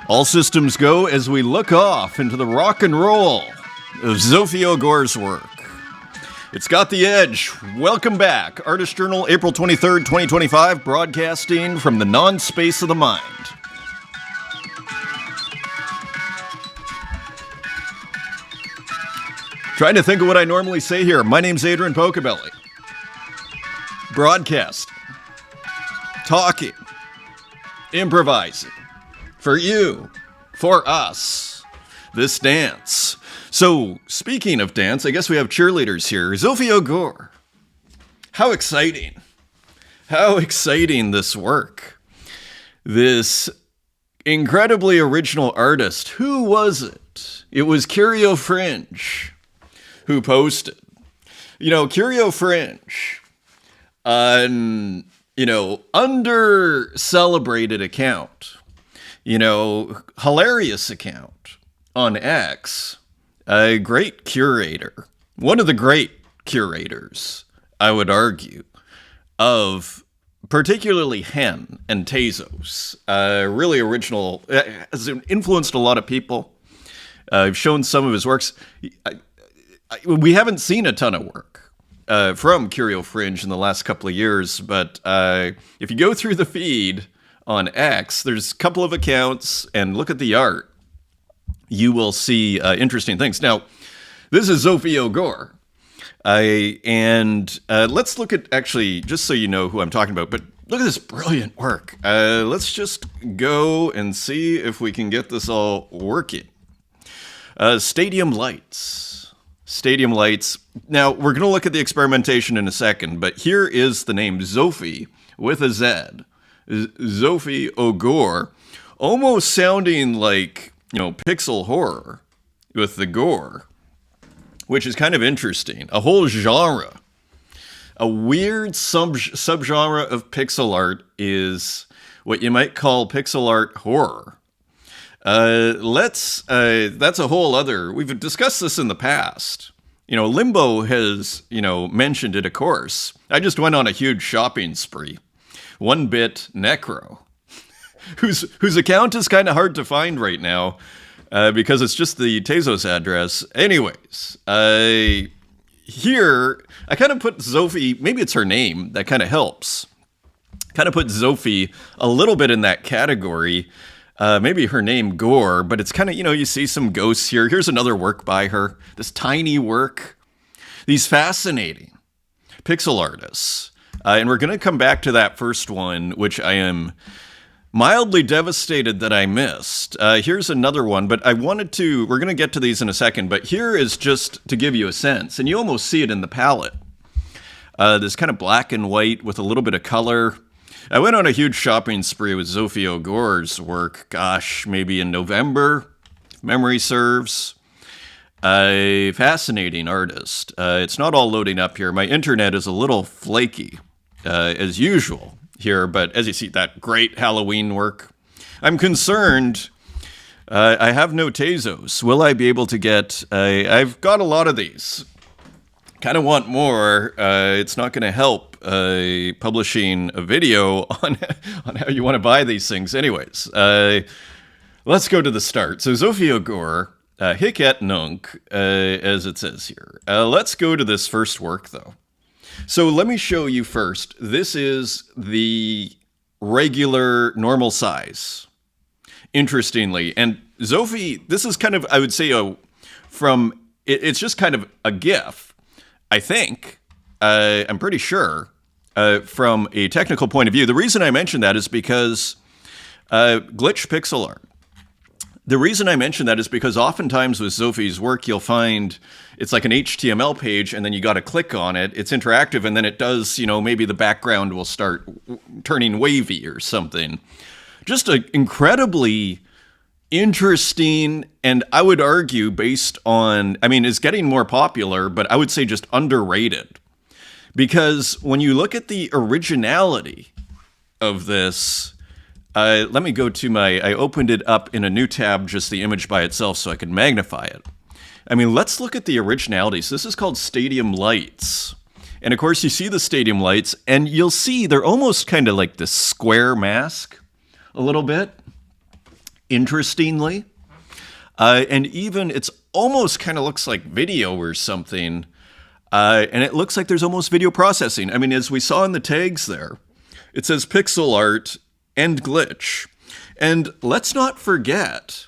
All systems go as we look off into the rock and roll of Zofio Gore's work. It's got the edge. Welcome back. Artist Journal, April 23rd, 2025, broadcasting from the non-space of the mind. Trying to think of what I normally say here. My name's Adrian Pocobelli. Broadcast. Talking. Improvising. For you. For us. This dance. So, speaking of dance, I guess we have cheerleaders here. Zofio Gore. How exciting. How exciting this work. This incredibly original artist. Who was it? It was Curio Fringe who posted. Curio Fringe. Under-celebrated account. Hilarious account on X. A great curator. One of the great curators, I would argue, of particularly Hen and Tezos. Really original. Has influenced a lot of people. I've shown some of his works. We haven't seen a ton of work from Curio Fringe in the last couple of years, but if you go through the feed on X, there's a couple of accounts, and look at the art. You will see interesting things. Now, this is Zofio Gore. Let's look at, actually, just so you know who I'm talking about, but look at this brilliant work. Let's just go and see if we can get this all working. Stadium lights. Stadium lights. Now, we're going to look at the experimentation in a second, but here is the name Zofi with a Z. Zofio Gore. Almost sounding like, pixel horror with the gore, which is kind of interesting. A whole genre. A weird subgenre of pixel art is what you might call pixel art horror. That's a whole other, we've discussed this in the past. Limbo has, mentioned it, of course. I just went on a huge shopping spree. 1-Bit Necro, whose account is kind of hard to find right now because it's just the Tezos address. Anyways, here, I kind of put Zofi, maybe it's her name, that kind of helps. Kind of put Zofi a little bit in that category. Maybe her name Gore, but it's kind of, you see some ghosts here. Here's another work by her. This tiny work. These fascinating pixel artists. And we're going to come back to that first one, which I am mildly devastated that I missed. Here's another one, but we're going to get to these in a second, but here is just to give you a sense, and you almost see it in the palette. This kind of black and white with a little bit of color. I went on a huge shopping spree with Zofio Gore's work, maybe in November, if memory serves. A fascinating artist. It's not all loading up here. My internet is a little flaky, as usual here, but as you see, that great Halloween work. I'm concerned. I have no Tezos. Will I be able to get... I've got a lot of these. Kind of want more. It's not going to help publishing a video on how you want to buy these things. Anyways, let's go to the start. So Zofio Gore, hic et nunc, as it says here. Let's go to this first work, though. So let me show you first. This is the regular normal size, interestingly. And Zofi, this is kind of, I would say, it's just kind of a GIF, I think. I'm pretty sure, from a technical point of view. The reason I mention that is because glitch pixel art. The reason I mention that is because oftentimes with Zofi's work, you'll find it's like an HTML page, and then you got to click on it. It's interactive, and then it does, maybe the background will start turning wavy or something. Just an incredibly interesting, and I would argue based on, is getting more popular, but I would say just underrated. Because when you look at the originality of this... let me go to I opened it up in a new tab, just the image by itself, so I could magnify it. Let's look at the originality. So this is called Stadium Lights. And of course, you see the Stadium Lights, and you'll see they're almost kind of like this square mask, a little bit. interestingly. And even it's almost kind of looks like video or something. And it looks like there's almost video processing. I mean, as we saw in the tags there, it says pixel art and glitch. And let's not forget,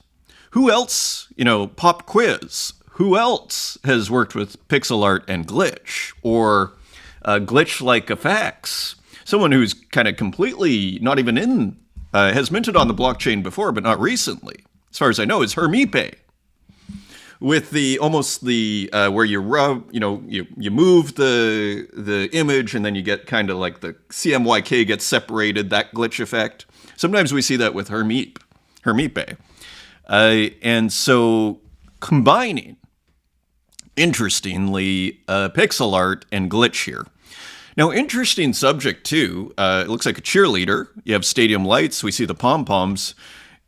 who else, pop quiz, who else has worked with pixel art and glitch or glitch-like effects? Someone who's kind of completely not even in, has minted on the blockchain before, but not recently, as far as I know, is Hermipe. With the almost the where you rub, you move the image and then you get kind of like the CMYK gets separated, that glitch effect. Sometimes we see that with Hermipe. And so combining, interestingly, pixel art and glitch here. Now, interesting subject too. It looks like a cheerleader. You have stadium lights. We see the pom-poms.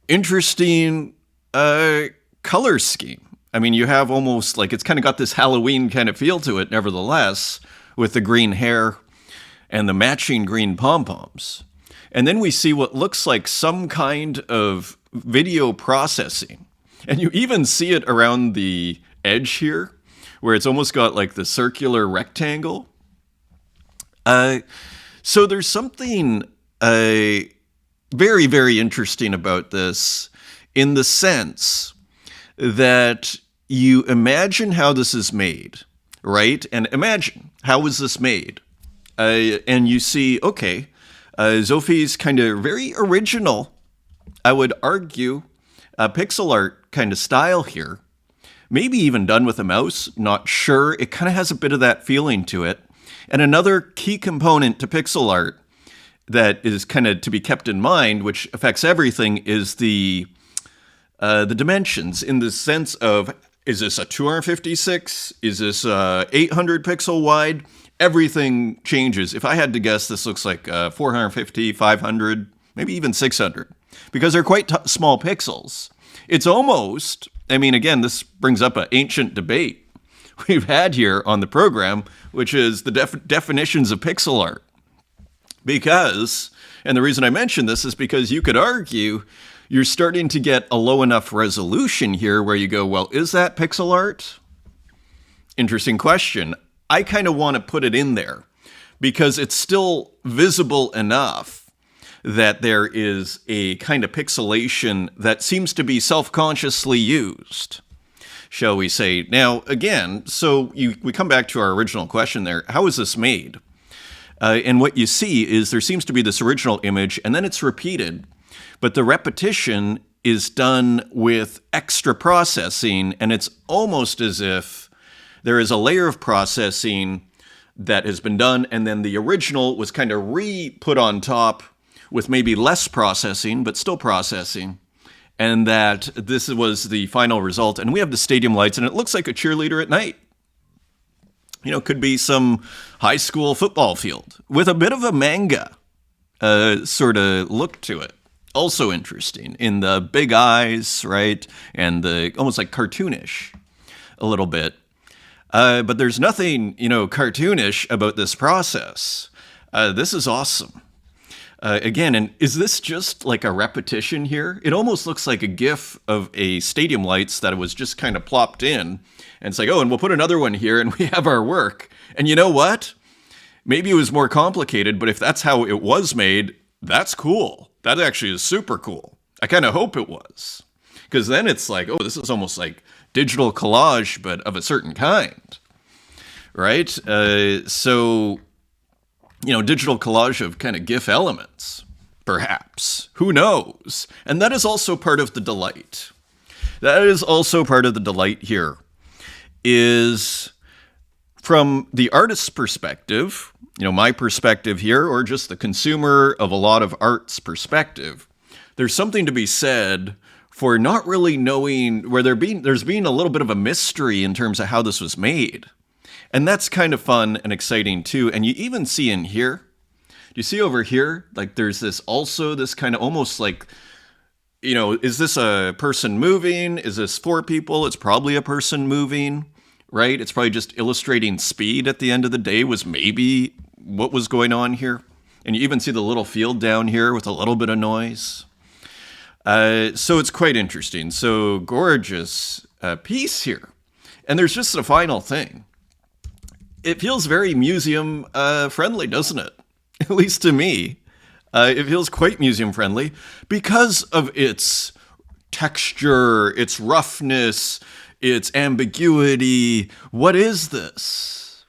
Interesting color scheme. I mean, you have almost like it's kind of got this Halloween kind of feel to it, nevertheless, with the green hair and the matching green pom-poms. And then we see what looks like some kind of video processing. And you even see it around the edge here, where it's almost got like the circular rectangle. So there's something very, very interesting about this in the sense that you imagine how this is made, right? And imagine, how was this made? And you see, okay, Zofie's kind of very original, I would argue, pixel art kind of style here. Maybe even done with a mouse, not sure. It kind of has a bit of that feeling to it. And another key component to pixel art that is kind of to be kept in mind, which affects everything, is the dimensions in the sense of, is this a 256? Is this 800 pixel wide? Everything changes. If I had to guess, this looks like 450, 500, maybe even 600, because they're quite small pixels. It's almost, I mean, again, this brings up an ancient debate we've had here on the program, which is the definitions of pixel art. Because, and the reason I mention this is because you could argue you're starting to get a low enough resolution here where you go, well, is that pixel art? Interesting question. I kind of want to put it in there because it's still visible enough that there is a kind of pixelation that seems to be self-consciously used, shall we say. Now, again, so we come back to our original question there. How is this made? And what you see is there seems to be this original image, and then it's repeated. But the repetition is done with extra processing, and it's almost as if there is a layer of processing that has been done, and then the original was kind of re-put on top with maybe less processing, but still processing, and that this was the final result. And we have the stadium lights, and it looks like a cheerleader at night. Could be some high school football field with a bit of a manga sort of look to it. Also interesting in the big eyes, right? And the almost like cartoonish a little bit. But there's nothing, cartoonish about this process. This is awesome. Again, and is this just like a repetition here? It almost looks like a GIF of a stadium lights that was just kind of plopped in. And it's like, oh, and we'll put another one here and we have our work. And you know what? Maybe it was more complicated, but if that's how it was made, that's cool. That actually is super cool. I kind of hope it was. Because then it's like, oh, this is almost like digital collage, but of a certain kind. Right? So, digital collage of kind of GIF elements, perhaps. Who knows? And that is also part of the delight. That is also part of the delight here. Is from the artist's perspective, my perspective here, or just the consumer of a lot of art's perspective, there's something to be said for not really knowing where there's been a little bit of a mystery in terms of how this was made. And that's kind of fun and exciting too. And you even see in here, do you see over here, like there's this kind of almost like, is this a person moving? Is this 4 people? It's probably a person moving, right? It's probably just illustrating speed at the end of the day was maybe what was going on here. And you even see the little field down here with a little bit of noise. So it's quite interesting. So gorgeous piece here. And there's just a final thing. It feels very museum friendly, doesn't it? At least to me. It feels quite museum friendly because of its texture, its roughness, its ambiguity. What is this?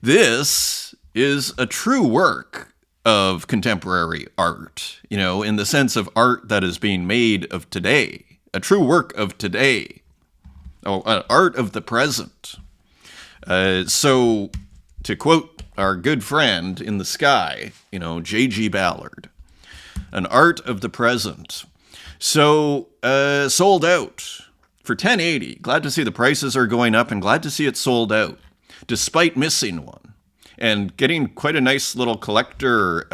This is a true work of contemporary art, in the sense of art that is being made of today, a true work of today, an art of the present. So, to quote our good friend in the sky, J.G. Ballard, an art of the present. So, sold out for $10.80. Glad to see the prices are going up and glad to see it sold out, despite missing one. And getting quite a nice little collector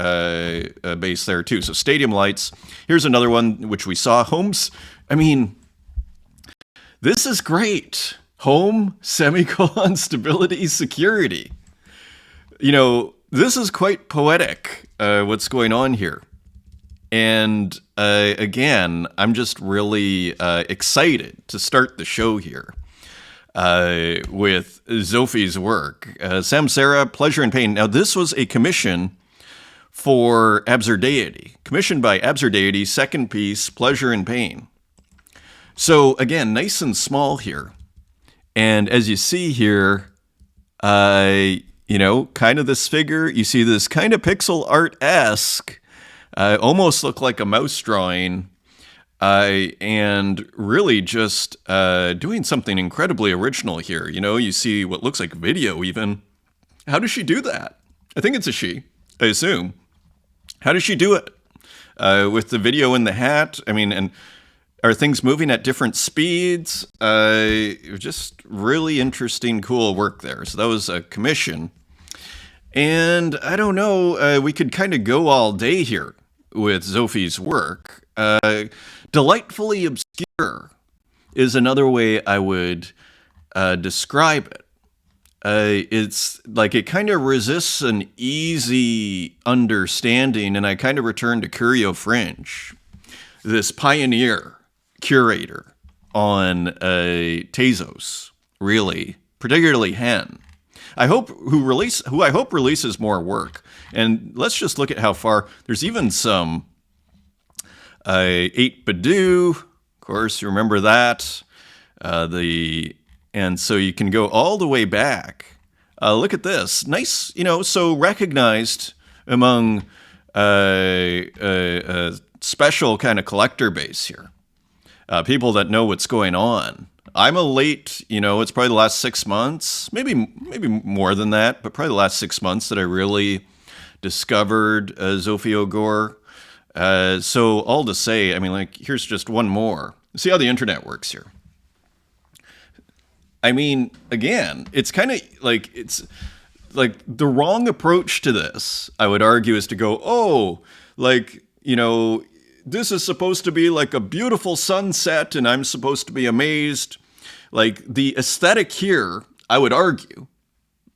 base there, too. So stadium lights. Here's another one, which we saw. Homes. I mean, this is great. Home, semicolon, stability, security. This is quite poetic, what's going on here. And again, I'm just really excited to start the show here. With Zofie's work. Samsara, Pleasure and Pain. Now, this was a commission for Absurdity. Commissioned by Absurdity, second piece, Pleasure and Pain. So, again, nice and small here. And as you see here, kind of this figure, you see this kind of pixel art-esque, almost look like a mouse drawing, and really just doing something incredibly original here. You see what looks like video even. How does she do that? I think it's a she, I assume. How does she do it? With the video in the hat? I mean, and are things moving at different speeds? Just really interesting, cool work there. So that was a commission. And I don't know, we could kind of go all day here with Zofie's work. Delightfully obscure is another way I would describe it. It's like it kind of resists an easy understanding, and I kind of return to Curio Fringe, this pioneer curator on Tezos, really, particularly Hen. Who I hope releases more work. And let's just look at how far. There's even some 8 Badoo, of course, you remember that. And so you can go all the way back. Look at this. Nice, so recognized among a special kind of collector base here. People that know what's going on. I'm a late, it's probably the last 6 months, maybe more than that, but probably the last 6 months that I really discovered Zofie Ogor. So all to say, I mean, here's just one more. See how the internet works here. I mean, again, it's kind of it's like the wrong approach to this, I would argue, is to go, this is supposed to be like a beautiful sunset and I'm supposed to be amazed. Like the aesthetic here, I would argue,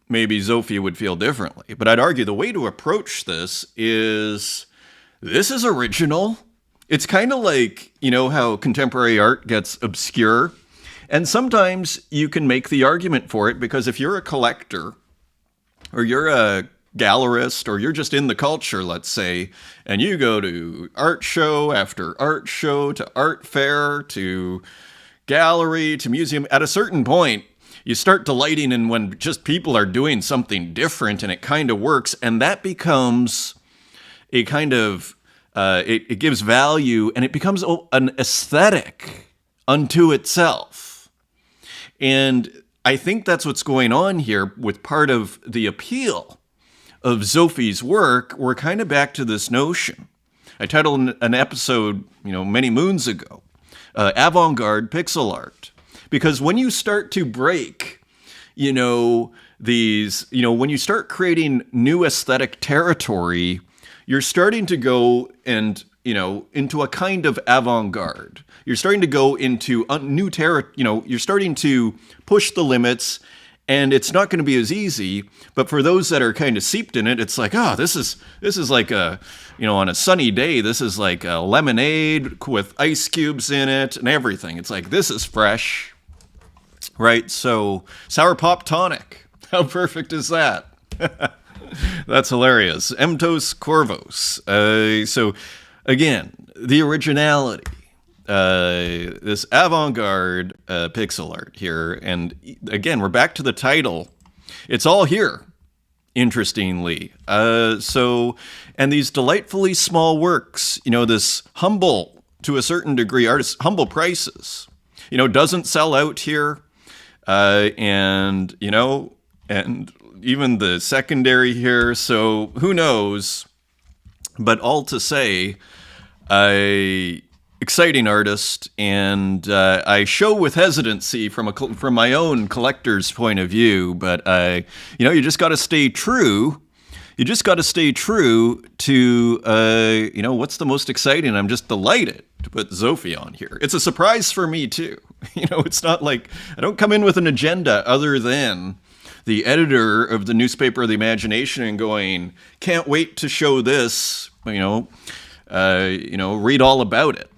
maybe Zofie would feel differently, but I'd argue the way to approach this is original. It's kind of like, how contemporary art gets obscure. And sometimes you can make the argument for it because if you're a collector or you're a gallerist or you're just in the culture, let's say, and you go to art show after art show to art fair to gallery to museum, at a certain point, you start delighting in when just people are doing something different and it kind of works. And that becomes a kind of, it gives value and it becomes an aesthetic unto itself. And I think that's what's going on here with part of the appeal of Zofie's work. We're kind of back to this notion. I titled an episode, many moons ago, Avant-Garde Pixel Art. Because when you start to break, when you start creating new aesthetic territory, you're starting to go and, into a kind of avant-garde. You're starting to go into new territory, you're starting to push the limits And it's not going to be as easy, but for those that are kind of seeped in it, it's like, oh, this is like a, on a sunny day, this is like a lemonade with ice cubes in it and everything. It's like, this is fresh, right? So sour pop tonic, how perfect is that? That's hilarious. Mtos Corvos. So again, the originality. This avant-garde pixel art here, and again, we're back to the title. It's all here, interestingly. And these delightfully small works, this humble, to a certain degree, humble prices, doesn't sell out here, and even the secondary here, so who knows, but all to say, exciting artist, and I show with hesitancy from my own collector's point of view. But you just got to stay true. You just got to stay true to what's the most exciting. I'm just delighted to put Zophie on here. It's a surprise for me too. It's not like I don't come in with an agenda other than the editor of the newspaper of the imagination and going, can't wait to show this. Read all about it.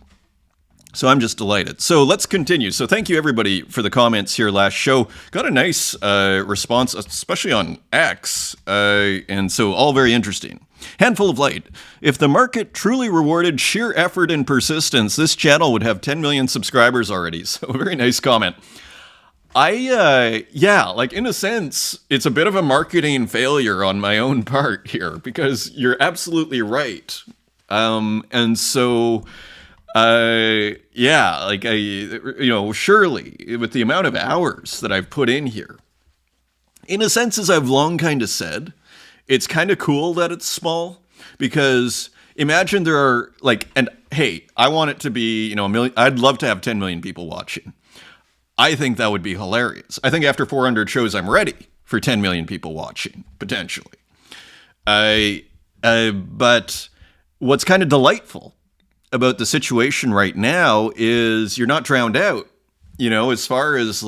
So I'm just delighted. So let's continue. So thank you, everybody, for the comments here last show. Got a nice response, especially on X, and so all very interesting. Handful of light. If the market truly rewarded sheer effort and persistence, this channel would have 10 million subscribers already. So very nice comment. In a sense, it's a bit of a marketing failure on my own part here, because you're absolutely right. Surely with the amount of hours that I've put in here, in a sense, as I've long kind of said, it's kind of cool that it's small, because imagine there are and hey, I want it to be, a million. I'd love to have 10 million people watching. I think that would be hilarious. I think after 400 shows, I'm ready for 10 million people watching, potentially. But what's kind of delightful about the situation right now is you're not drowned out, as far as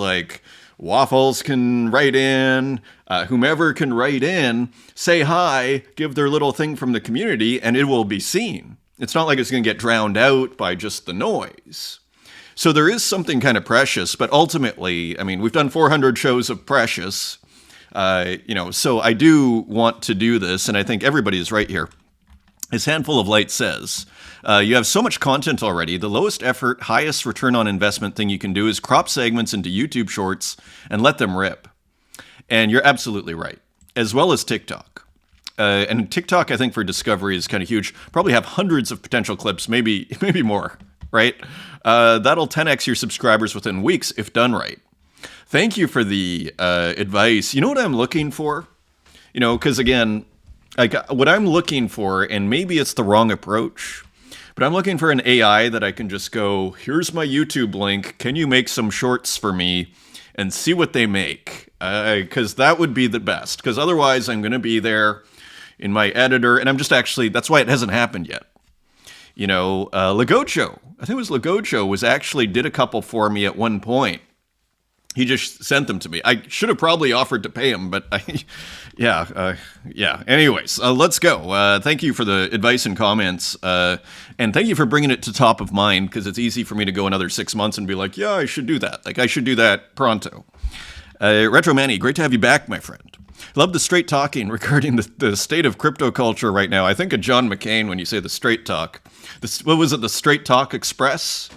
Waffles can write in, whomever can write in, say hi, give their little thing from the community, and it will be seen. It's not like it's going to get drowned out by just the noise. So there is something kind of precious, but ultimately, we've done 400 shows of precious, so I do want to do this, and I think everybody is right here. As Handful of Light says, you have so much content already. The lowest effort, highest return on investment thing you can do is crop segments into YouTube shorts and let them rip. And you're absolutely right, as well as TikTok. And TikTok, I think, for discovery is kind of huge. Probably have hundreds of potential clips, maybe more, right? That'll 10x your subscribers within weeks if done right. Thank you for the advice. You know what I'm looking for? Because again, what I'm looking for, and maybe it's the wrong approach, but I'm looking for an AI that I can just go, here's my YouTube link. Can you make some shorts for me and see what they make? Because that would be the best. Because otherwise, I'm going to be there in my editor, and I'm just that's why it hasn't happened yet. Lagocho, I think it was Lagocho, did a couple for me at one point. He just sent them to me. I should have probably offered to pay him, but Anyways, let's go. Thank you for the advice and comments, and thank you for bringing it to top of mind, because it's easy for me to go another 6 months and be like, yeah, I should do that. I should do that pronto. Retro Manny, great to have you back, my friend. Love the straight talking regarding the state of crypto culture right now. I think of John McCain when you say the straight talk. What was it? The Straight Talk Express?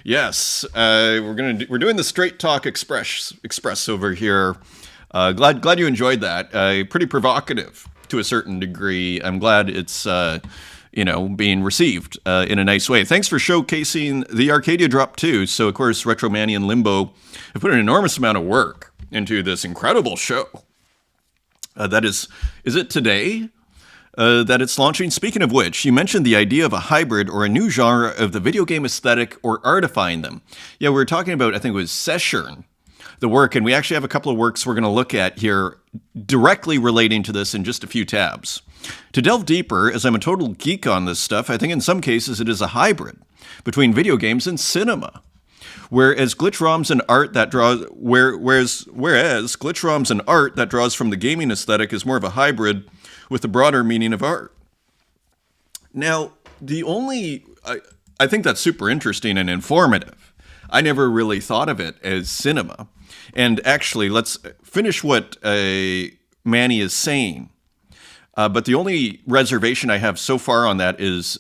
Yes, we're doing the Straight Talk Express over here. Glad you enjoyed that. Pretty provocative to a certain degree. I'm glad it's being received in a nice way. Thanks for showcasing the Arcadia drop too. So of course, Retro Manny and Limbo have put an enormous amount of work into this incredible show. Is it today? That it's launching. Speaking of which, you mentioned the idea of a hybrid or a new genre of the video game aesthetic or artifying them. Yeah, we were talking about, I think it was Seshern, the work, and we actually have a couple of works we're going to look at here directly relating to this in just a few tabs. To delve deeper, as I'm a total geek on this stuff, I think in some cases it is a hybrid between video games and cinema. Whereas glitch ROMs and art that draws whereas glitch ROMs and art that draws from the gaming aesthetic is more of a hybrid with the broader meaning of art. Now, I think that's super interesting and informative. I never really thought of it as cinema. And actually, let's finish what Manny is saying. But the only reservation I have so far on that is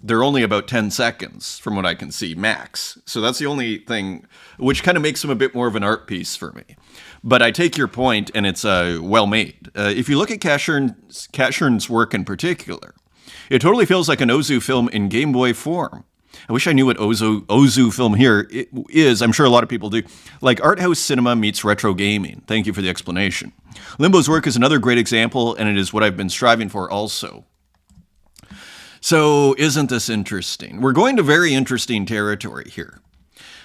they're only about 10 seconds from what I can see, max. So that's the only thing, which kind of makes them a bit more of an art piece for me. But I take your point, and it's well made. If you look at Cashern's work in particular, it totally feels like an Ozu film in Game Boy form. I wish I knew what Ozu film here is. I'm sure a lot of people do. Like art house cinema meets retro gaming. Thank you for the explanation. Limbo's work is another great example, and it is what I've been striving for also. So, isn't this interesting? We're going to very interesting territory here.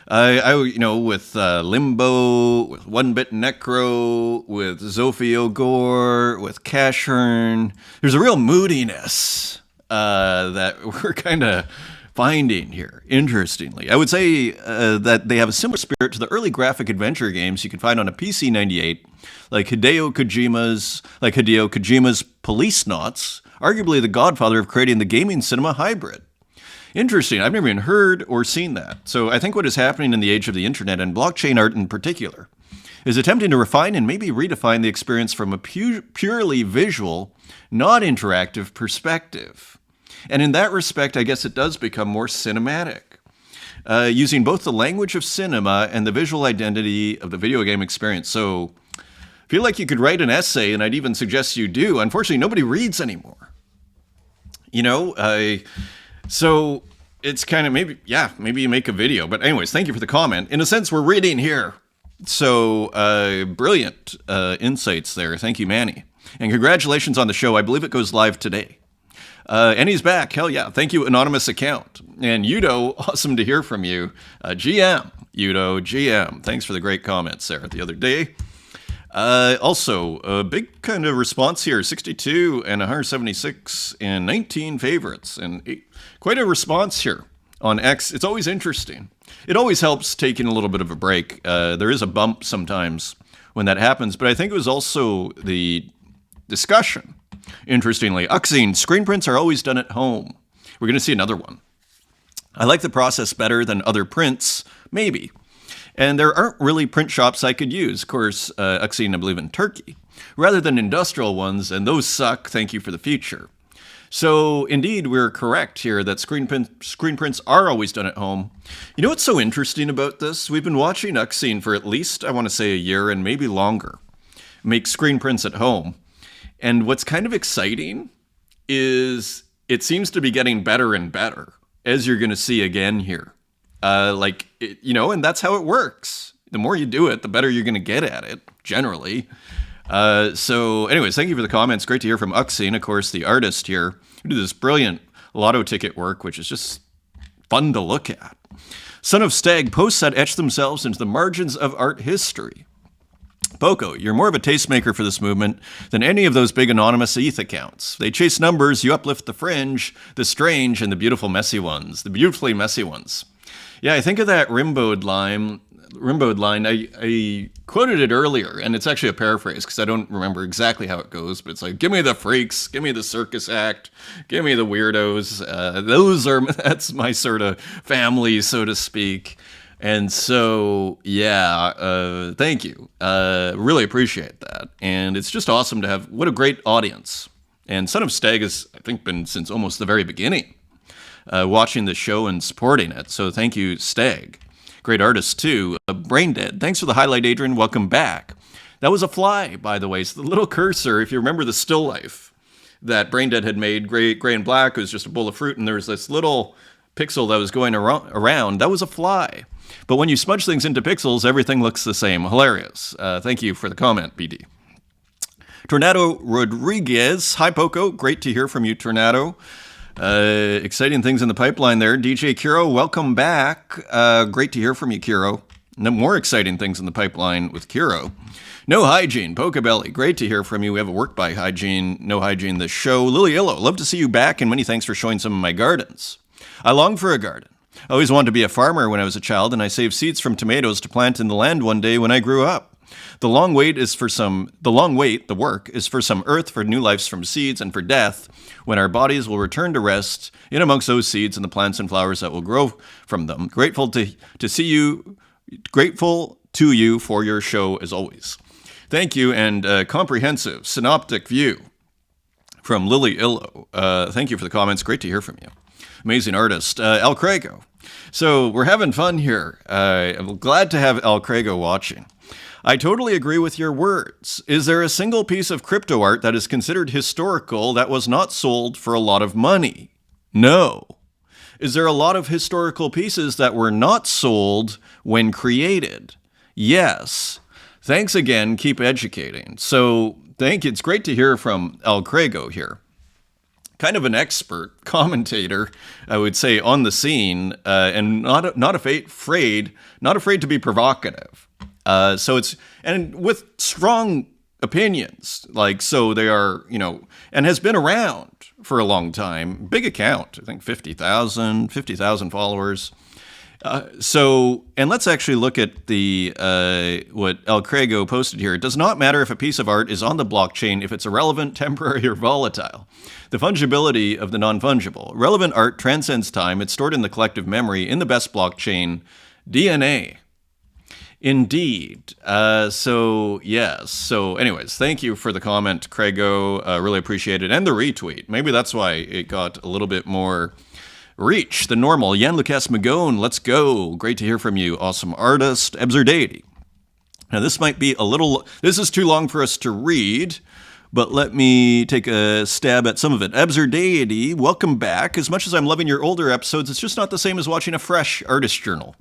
With Limbo, with One Bit Necro, with Zofio Gore, with Cashern, there's a real moodiness that we're kind of finding here, interestingly. I would say that they have a similar spirit to the early graphic adventure games you can find on a PC 98, like Hideo Kojima's Police Knots, arguably the godfather of creating the gaming cinema hybrid. Interesting. I've never even heard or seen that. So I think what is happening in the age of the internet, and blockchain art in particular, is attempting to refine and maybe redefine the experience from a purely visual, not interactive perspective. And in that respect, I guess it does become more cinematic, using both the language of cinema and the visual identity of the video game experience. So I feel like you could write an essay, and I'd even suggest you do. Unfortunately, nobody reads anymore. So it's kind of maybe you make a video. But anyways, thank you for the comment. In a sense, we're reading here. So brilliant insights there. Thank you, Manny. And congratulations on the show. I believe it goes live today. And he's back. Hell yeah. Thank you, anonymous account. And Udo, awesome to hear from you. GM. Thanks for the great comments there the other day. Also, a big kind of response here, 62 and 176 and 19 favorites. And quite a response here on X. It's always interesting. It always helps taking a little bit of a break. There is a bump sometimes when that happens, but I think it was also the discussion. Interestingly, Uxine, screen prints are always done at home. We're going to see another one. I like the process better than other prints, maybe. And there aren't really print shops I could use. Of course, Uxine, I believe in Turkey, rather than industrial ones, and those suck. Thank you for the future. So, indeed, we're correct here that screen prints are always done at home. You know what's so interesting about this? We've been watching Uxine for at least, I want to say, a year and maybe longer make screen prints at home. And what's kind of exciting is it seems to be getting better and better, as you're going to see again here. And that's how it works. The more you do it, the better you're going to get at it, generally. So anyways, thank you for the comments. Great to hear from Uxine, of course, the artist here, who did this brilliant lotto ticket work, which is just fun to look at. Son of Stag, posts that etch themselves into the margins of art history. Poco, you're more of a tastemaker for this movement than any of those big anonymous ETH accounts. They chase numbers, you uplift the fringe, the strange, and the beautifully messy ones. Yeah, I think of that Rimbaud line. I quoted it earlier, and it's actually a paraphrase because I don't remember exactly how it goes, but it's like, give me the freaks, give me the circus act, give me the weirdos. That's my sort of family, so to speak. And so, thank you. Really appreciate that. And it's just awesome to have, what a great audience. And Son of Stag has, I think, been since almost the very beginning. Watching the show and supporting it. So thank you, Stag. Great artist, too. Brain Dead. Thanks for the highlight, Adrian. Welcome back. That was a fly, by the way. So the little cursor, if you remember the still life that Brain Dead had made, gray and black, it was just a bowl of fruit, and there was this little pixel that was going around. That was a fly. But when you smudge things into pixels, everything looks the same. Hilarious. Thank you for the comment, BD. Tornado Rodriguez. Hi, Poco. Great to hear from you, Tornado. Exciting things in the pipeline there. DJ Kiro, welcome back. Great to hear from you, Kiro. No more exciting things in the pipeline with Kiro. No Hygiene, Pocobelli, great to hear from you. We have a Work by Hygiene, No Hygiene, this show. Lily Illo, love to see you back, and many thanks for showing some of my gardens. I long for a garden, I always wanted to be a farmer when I was a child, and I saved seeds from tomatoes to plant in the land one day when I grew up. The work is for some earth, for new lives from seeds, and for death, when our bodies will return to rest in amongst those seeds and the plants and flowers that will grow from them. Grateful to you for your show as always. Thank you, and comprehensive synoptic view from Lily Illo. Thank you for the comments. Great to hear from you. Amazing artist, El Crago. So we're having fun here. I'm glad to have El Crago watching. I totally agree with your words. Is there a single piece of crypto art that is considered historical that was not sold for a lot of money? No. Is there a lot of historical pieces that were not sold when created? Yes. Thanks again. Keep educating. So thank you. It's great to hear from El Crago here. Kind of an expert commentator, I would say, on the scene, and not afraid to be provocative. So it's, and with strong opinions, like, so they are, and has been around for a long time. Big account, I think 50,000 followers. And let's actually look at the what El Crago posted here. It does not matter if a piece of art is on the blockchain if it's irrelevant, temporary, or volatile. The fungibility of the non-fungible. Relevant art transcends time. It's stored in the collective memory in the best blockchain, DNA. Indeed. So, yes. So, anyways, thank you for the comment, Crago. Really appreciate it. And the retweet. Maybe that's why it got a little bit more reach than normal. Jan Lucas Magone, let's go. Great to hear from you. Awesome artist. Ebzer Deity. Now, this is too long for us to read, but let me take a stab at some of it. Ebzer Deity, welcome back. As much as I'm loving your older episodes, it's just not the same as watching a fresh artist journal.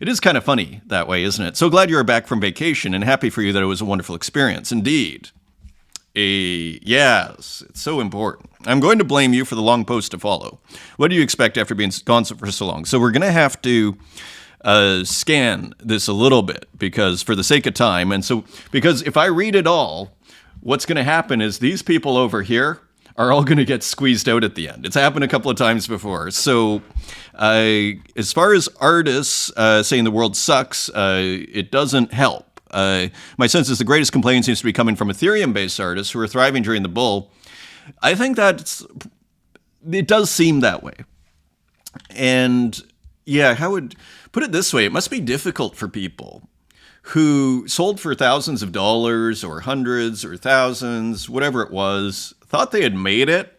It is kind of funny that way, isn't it? So glad you're back from vacation and happy for you that it was a wonderful experience. Indeed. Yes, it's so important. I'm going to blame you for the long post to follow. What do you expect after being gone for so long? So we're going to have to scan this a little bit because for the sake of time. And so because if I read it all, what's going to happen is these people over here are all going to get squeezed out at the end. It's happened a couple of times before. So as far as artists saying the world sucks, it doesn't help. My sense is the greatest complaint seems to be coming from Ethereum-based artists who are thriving during the bull. I think it does seem that way. And yeah, I would put it this way. It must be difficult for people who sold for thousands of dollars or hundreds or thousands, whatever it was, thought they had made it.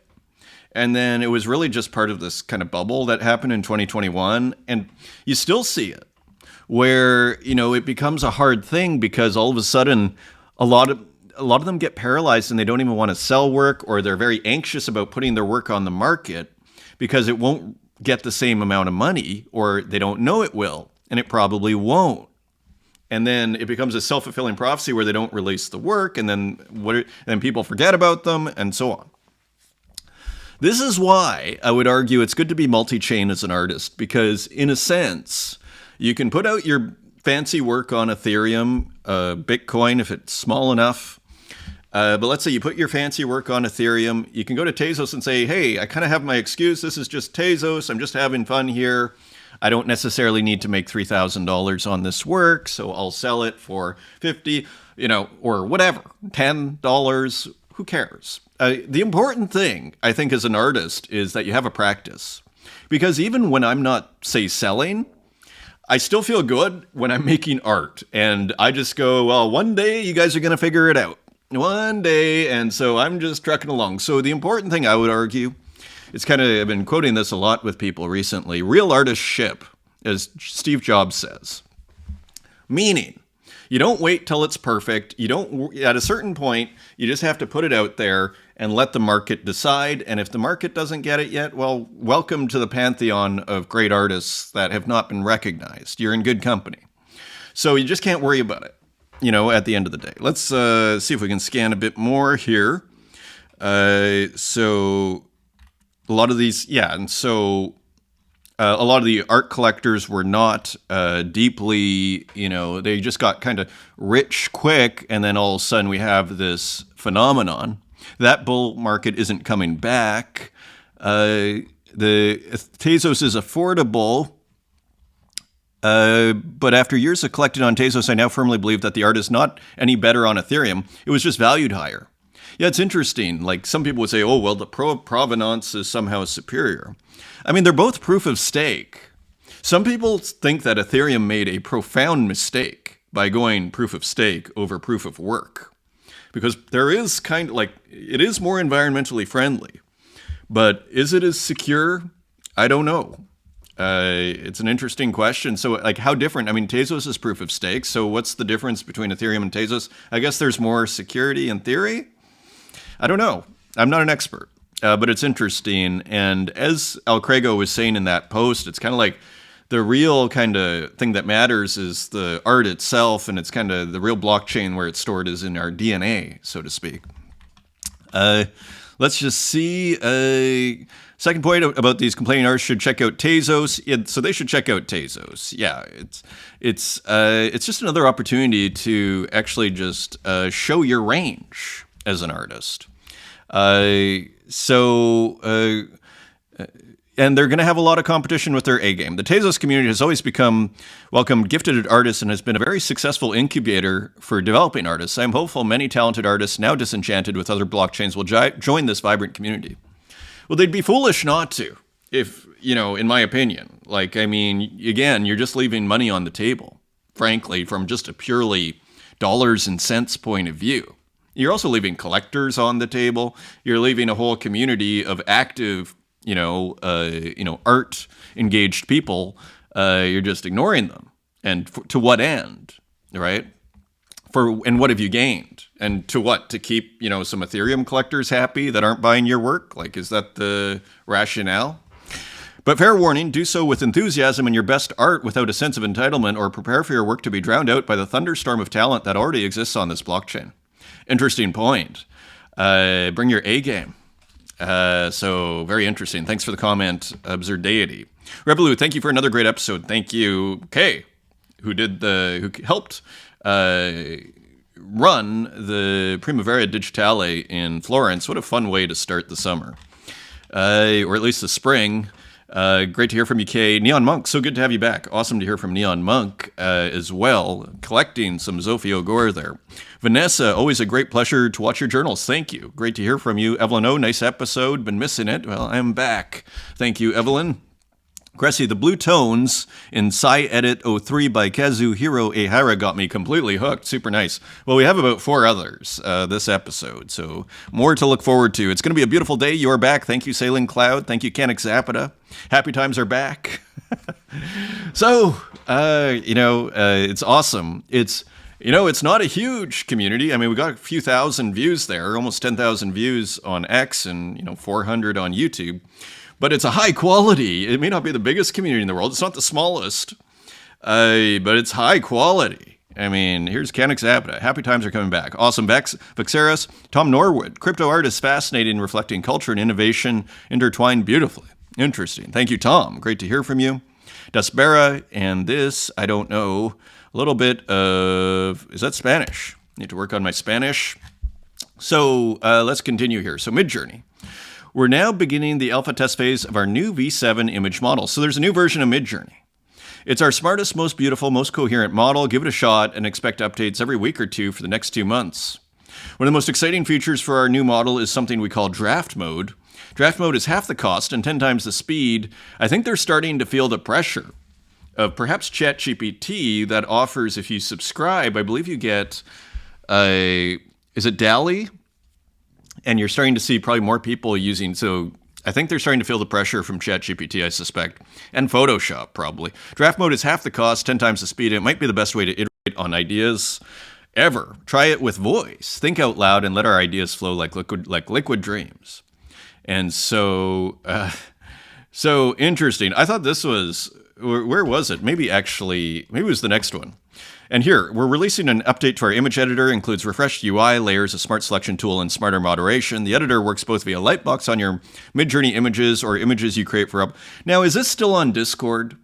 And then it was really just part of this kind of bubble that happened in 2021. And you still see it where, it becomes a hard thing because all of a sudden a lot of them get paralyzed and they don't even want to sell work, or they're very anxious about putting their work on the market because it won't get the same amount of money, or they don't know it will, and it probably won't. And then it becomes a self-fulfilling prophecy where they don't release the work, and then people forget about them, and so on. This is why I would argue it's good to be multi-chain as an artist, because in a sense, you can put out your fancy work on Ethereum, Bitcoin if it's small enough. But let's say you put your fancy work on Ethereum. You can go to Tezos and say, hey, I kind of have my excuse. This is just Tezos. I'm just having fun here. I don't necessarily need to make $3,000 on this work, so I'll sell it for $50, or whatever, $10. Who cares? The important thing, I think, as an artist is that you have a practice. Because even when I'm not, say, selling, I still feel good when I'm making art. And I just go, well, one day you guys are going to figure it out. One day. And so I'm just trucking along. So the important thing I would argue, I've been quoting this a lot with people recently. Real artists ship, as Steve Jobs says. Meaning, you don't wait till it's perfect. At a certain point, you just have to put it out there and let the market decide. And if the market doesn't get it yet, well, welcome to the pantheon of great artists that have not been recognized. You're in good company. So you just can't worry about it, at the end of the day. Let's see if we can scan a bit more here. So a lot of these, a lot of the art collectors were not deeply, they just got kind of rich quick, and then all of a sudden we have this phenomenon. That bull market isn't coming back. The Tezos is affordable, But after years of collecting on Tezos, I now firmly believe that the art is not any better on Ethereum. It was just valued higher. Yeah, it's interesting. Like some people would say, oh, well, the provenance is somehow superior. I mean, they're both proof of stake. Some people think that Ethereum made a profound mistake by going proof of stake over proof of work. Because there is kind of like, it is more environmentally friendly. But is it as secure? I don't know. It's an interesting question. So, like, how different? I mean, Tezos is proof of stake. So what's the difference between Ethereum and Tezos? I guess there's more security in theory. I don't know. I'm not an expert, but it's interesting. And as Alcrego was saying in that post, it's kind of like the real kind of thing that matters is the art itself, and it's kind of the real blockchain where it's stored is in our DNA, so to speak. Let's just see. Second point about these complaining artists should check out Tezos. Yeah, so they should check out Tezos. Yeah, it's just another opportunity to actually just show your range as an artist. And they're going to have a lot of competition with their A game. The Tezos community has always welcomed gifted artists and has been a very successful incubator for developing artists. I'm hopeful many talented artists, now disenchanted with other blockchains, will join this vibrant community. Well, they'd be foolish not to, if, in my opinion. Like, I mean, again, you're just leaving money on the table, frankly, from just a purely dollars and cents point of view. You're also leaving collectors on the table. You're leaving a whole community of active, art engaged people. You're just ignoring them. And to what end, right? And what have you gained? And to what? To keep, some Ethereum collectors happy that aren't buying your work? Like, is that the rationale? But fair warning, do so with enthusiasm and your best art without a sense of entitlement, or prepare for your work to be drowned out by the thunderstorm of talent that already exists on this blockchain. Interesting point. Bring your A game. So very interesting. Thanks for the comment, Absurd Deity. Revolute, thank you for another great episode. Thank you, Kay, who helped run the Primavera Digitale in Florence. What a fun way to start the summer, or at least the spring. Great to hear from you, Kay. Neon Monk, so good to have you back. Awesome to hear from Neon Monk as well. Collecting some Zofio Gore there. Vanessa, always a great pleasure to watch your journals. Thank you. Great to hear from you. Evelyn O, nice episode. Been missing it. Well, I'm back. Thank you, Evelyn. Cressy, the blue tones in Psy Edit 03 by Kazuhiro Ehara got me completely hooked. Super nice. Well, we have about 4 others this episode, so more to look forward to. It's going to be a beautiful day. You're back. Thank you, Sailing Cloud. Thank you, Kanik Zapata. Happy times are back. So, it's awesome. It's not a huge community. I mean, we got a few thousand views there, almost 10,000 views on X and, 400 on YouTube. But it's a high quality. It may not be the biggest community in the world. It's not the smallest, but it's high quality. I mean, here's Kanik Zapata. Happy times are coming back. Awesome. Vexeris, Tom Norwood. Crypto art is fascinating, reflecting culture and innovation intertwined beautifully. Interesting. Thank you, Tom. Great to hear from you. Despera, and this, I don't know, a little bit of, is that Spanish? Need to work on my Spanish. So let's continue here. So Midjourney. We're now beginning the alpha test phase of our new V7 image model. So there's a new version of Midjourney. It's our smartest, most beautiful, most coherent model. Give it a shot and expect updates every week or two for the next 2 months. One of the most exciting features for our new model is something we call draft mode. Draft mode is half the cost and 10 times the speed. I think they're starting to feel the pressure of perhaps ChatGPT that offers, if you subscribe, I believe you get, is it DALL-E? And you're starting to see probably more people using, so I think they're starting to feel the pressure from ChatGPT, I suspect, and Photoshop probably. Draft mode is half the cost, 10 times the speed. It might be the best way to iterate on ideas ever. Try it with voice. Think out loud and let our ideas flow like liquid dreams. And so interesting. I thought this was, where was it? Maybe it was the next one. And here, we're releasing an update to our image editor. Includes refreshed UI, layers, a smart selection tool, and smarter moderation. The editor works both via Lightbox on your Midjourney images or images you create for Now, is this still on Discord?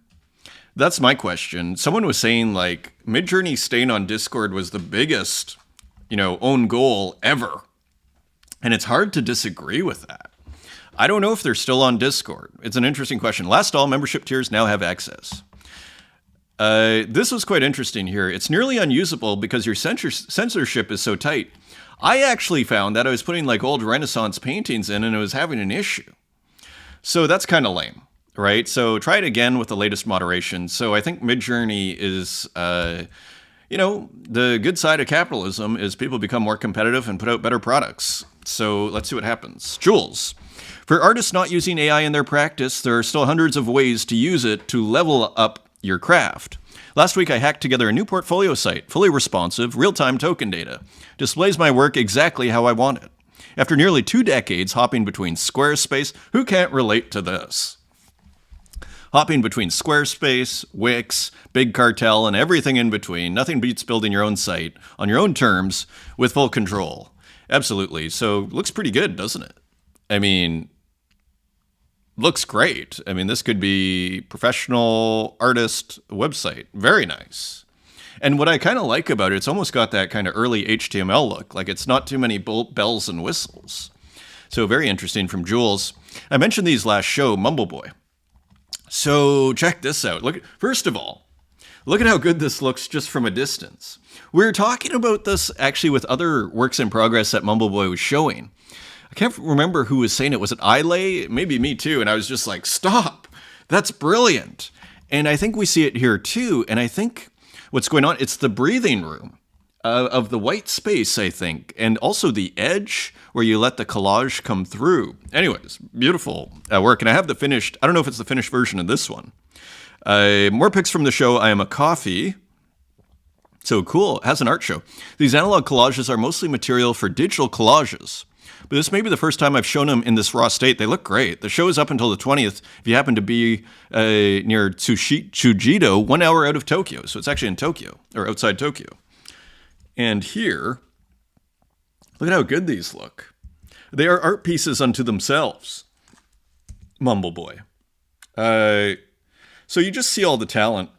That's my question. Someone was saying, like, Midjourney staying on Discord was the biggest, own goal ever. And it's hard to disagree with that. I don't know if they're still on Discord. It's an interesting question. Last all, membership tiers now have access. This was quite interesting here. It's nearly unusable because your censorship is so tight. I actually found that I was putting like old Renaissance paintings in and it was having an issue. So that's kind of lame, right? So try it again with the latest moderation. So I think Midjourney is, the good side of capitalism is people become more competitive and put out better products. So let's see what happens. Jules. For artists not using AI in their practice, there are still hundreds of ways to use it to level up your craft. Last week, I hacked together a new portfolio site, fully responsive, real-time token data. Displays my work exactly how I want it. After nearly 2 decades hopping between Squarespace, who can't relate to this? Hopping between Squarespace, Wix, Big Cartel, and everything in between, nothing beats building your own site on your own terms with full control. Absolutely. So, looks pretty good, doesn't it? I mean, looks great. I mean, this could be professional artist website. Very nice. And what I kind of like about it, it's almost got that kind of early HTML look. Like it's not too many bells and whistles. So very interesting from Jules. I mentioned these last show, Mumbleboy. So check this out. First of all, look at how good this looks just from a distance. We were talking about this actually with other works in progress that Mumbleboy was showing. I can't remember who was saying it. Was it Ilay? Maybe me too. And I was just like, stop. That's brilliant. And I think we see it here too. And I think what's going on, it's the breathing room of the white space, I think. And also the edge where you let the collage come through. Anyways, beautiful work. And I have the finished, I don't know if it's the finished version of this one. More pics from the show. I Am a Coffee. So cool. It has an art show. These analog collages are mostly material for digital collages. But this may be the first time I've shown them in this raw state. They look great. The show is up until the 20th. If you happen to be near Tsujido, 1 hour out of Tokyo. So it's actually in Tokyo, or outside Tokyo. And here, look at how good these look. They are art pieces unto themselves. Mumbleboy. So you just see all the talent.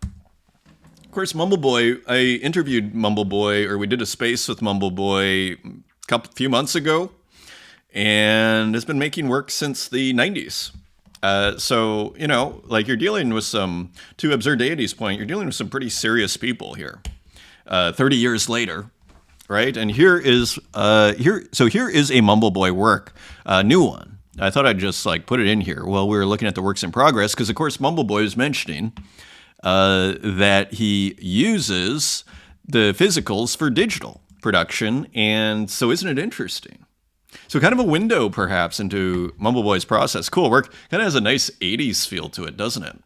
Of course, Mumbleboy, I interviewed Mumbleboy, or we did a space with Mumbleboy a few months ago. And has been making work since the 90s. So, like you're dealing with some, to Absurd Deity's point, you're dealing with some pretty serious people here. 30 years later, right? And here is a Mumbleboy work, a new one. I thought I'd just put it in here while we were looking at the works in progress, because of course Mumbleboy was mentioning that he uses the physicals for digital production, and so isn't it interesting? So kind of a window, perhaps, into Mumbleboy's process. Cool work. Kind of has a nice 80s feel to it, doesn't it?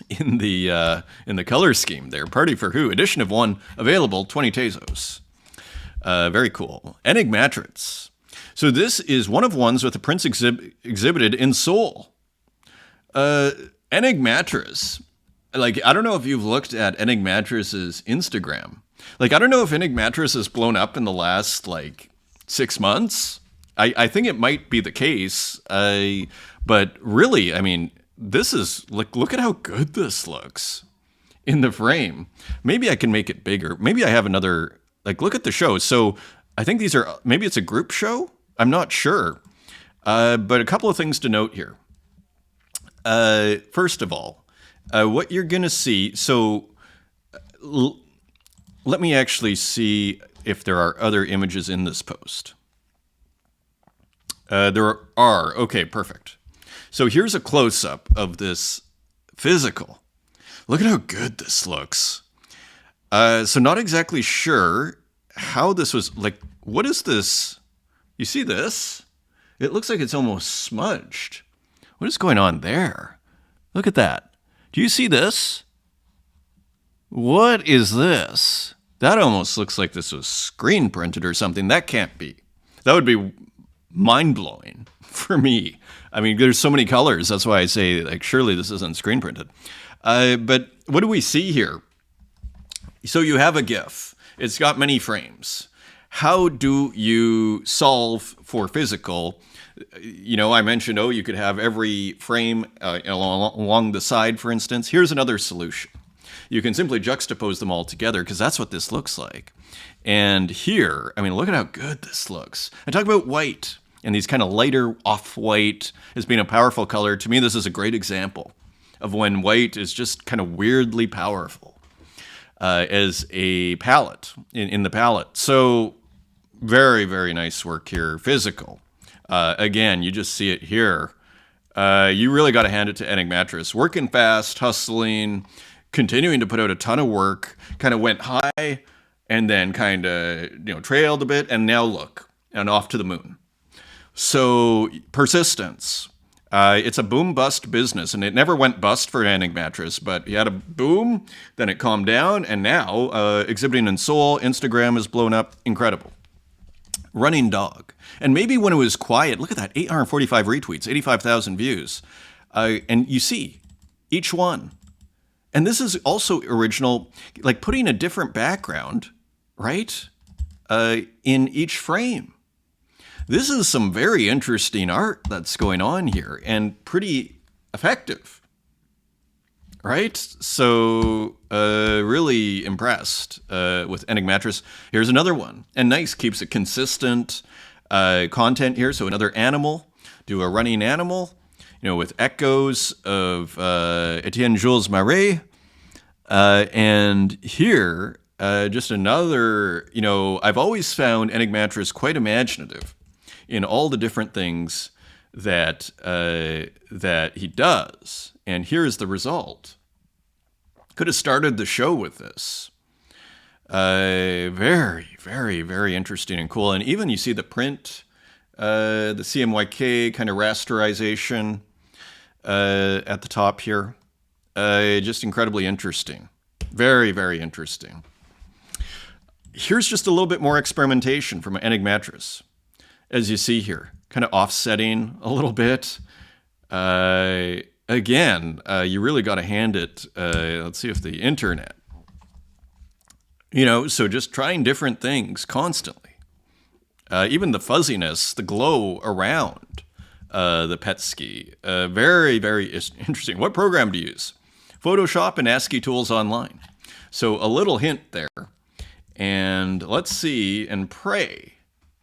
In the color scheme there. Party for Who. Edition of 1 available, 20 Tezos. Very cool. Enigmatrix. So this is one of ones with the prints exhibited in Seoul. Enigmatrix. I don't know if you've looked at Enigmatrix's Instagram. I don't know if Enigmatrix has blown up in the last, 6 months. I think it might be the case. But really, I mean, this is, look at how good this looks in the frame. Maybe I can make it bigger. Maybe I have another, look at the show. So I think these are, maybe it's a group show. I'm not sure. But a couple of things to note here. First of all, what you're going to see, so let me actually see if there are other images in this post. There are. Okay, perfect. So here's a close-up of this physical. Look at how good this looks. So not exactly sure how this was, what is this? You see this? It looks like it's almost smudged. What is going on there? Look at that. Do you see this? What is this? That almost looks like this was screen printed or something. That can't be. That would be mind-blowing for me. I mean, there's so many colors. That's why I say, surely this isn't screen printed. But what do we see here? So you have a GIF. It's got many frames. How do you solve for physical? I mentioned, you could have every frame along the side, for instance. Here's another solution. You can simply juxtapose them all together because that's what this looks like. And here, I mean, look at how good this looks. I talk about white and these kind of lighter off-white as being a powerful color. To me, this is a great example of when white is just kind of weirdly powerful as a palette in the palette. So very, very nice work here. Physical. Again, you just see it here. You really got to hand it to Enigmatris. Working fast, hustling, continuing to put out a ton of work. Kind of went high and then kind of trailed a bit, and now look, and off to the moon. So persistence. It's a boom-bust business, and it never went bust for Enigmatris, but he had a boom, then it calmed down, and now exhibiting in Seoul, Instagram is blown up. Incredible. Running dog. And maybe when it was quiet, look at that, 845 retweets, 85,000 views. And you see, each one. And this is also original, like putting a different background, right, in each frame. This is some very interesting art that's going on here, and pretty effective, right? So really impressed with Enigmatris. Here's another one. And nice, keeps it consistent content here. So another animal, do a running animal, with echoes of Etienne Jules Marais. And here, just another, I've always found Enigmatris quite imaginative in all the different things that he does. And here's the result. Could have started the show with this. Very, very, very interesting and cool. And even you see the print, the CMYK kind of rasterization at the top here. Just incredibly interesting. Very, very interesting. Here's just a little bit more experimentation from Enigmatris. As you see here, kind of offsetting a little bit. Again, you really got to hand it, let's see if the internet, so just trying different things constantly. Even the fuzziness, the glow around the pet ski. Very, very interesting. What program to use? Photoshop and ASCII tools online. So a little hint there. And let's see and pray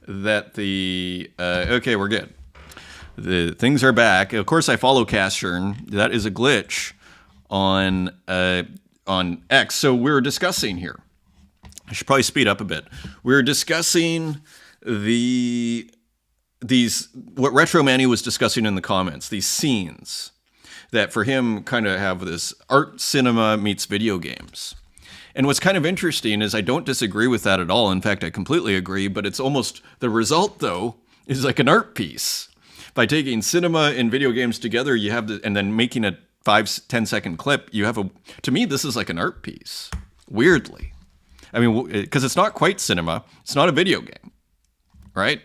that okay, we're good. The things are back. Of course, I follow Castern. That is a glitch on X. So we're discussing here. I should probably speed up a bit. We're discussing what Retro Manny was discussing in the comments. These scenes that for him kind of have this art cinema meets video games. And what's kind of interesting is I don't disagree with that at all. In fact, I completely agree. But it's almost the result, though, is like an art piece. By taking cinema and video games together, you have and then making a 5-10 second clip, you have to me, this is like an art piece. Weirdly. I mean, because it's not quite cinema. It's not a video game, right?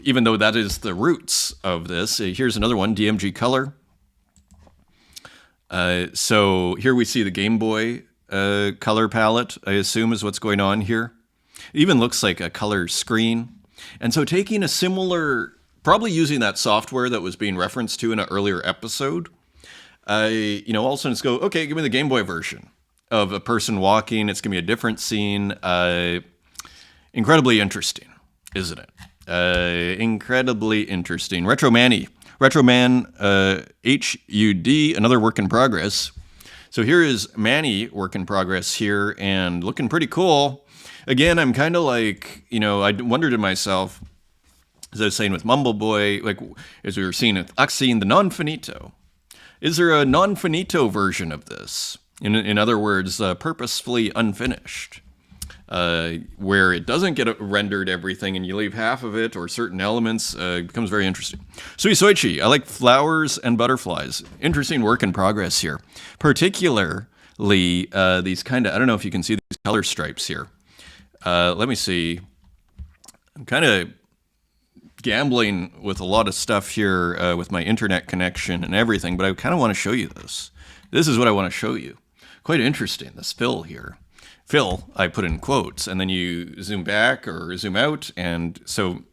Even though that is the roots of this. Here's another one, DMG Color. So here we see the Game Boy color palette, I assume is what's going on here. It even looks like a color screen. And so taking a similar, probably using that software that was being referenced to in an earlier episode, all of a sudden it's okay, give me the Game Boy version of a person walking. It's going to be a different scene. Incredibly interesting, isn't it? Incredibly interesting. Retroman, HUD, another work in progress. So here is Manny work in progress here and looking pretty cool. Again, I'm kind of like, I wondered to myself, as I was saying with Mumble Boy, like as we were seeing with Oxine, the non-finito. Is there a non-finito version of this? In other words, purposefully unfinished, where it doesn't get rendered everything and you leave half of it or certain elements. It becomes very interesting. Sui Soichi, I like flowers and butterflies. Interesting work in progress here. Particularly these kind of, I don't know if you can see these color stripes here. Let me see. I'm kind of gambling with a lot of stuff here with my internet connection and everything, but I kind of want to show you this. This is what I want to show you. Quite interesting, this fill here. Fill, I put in quotes, and then you zoom back or zoom out, and so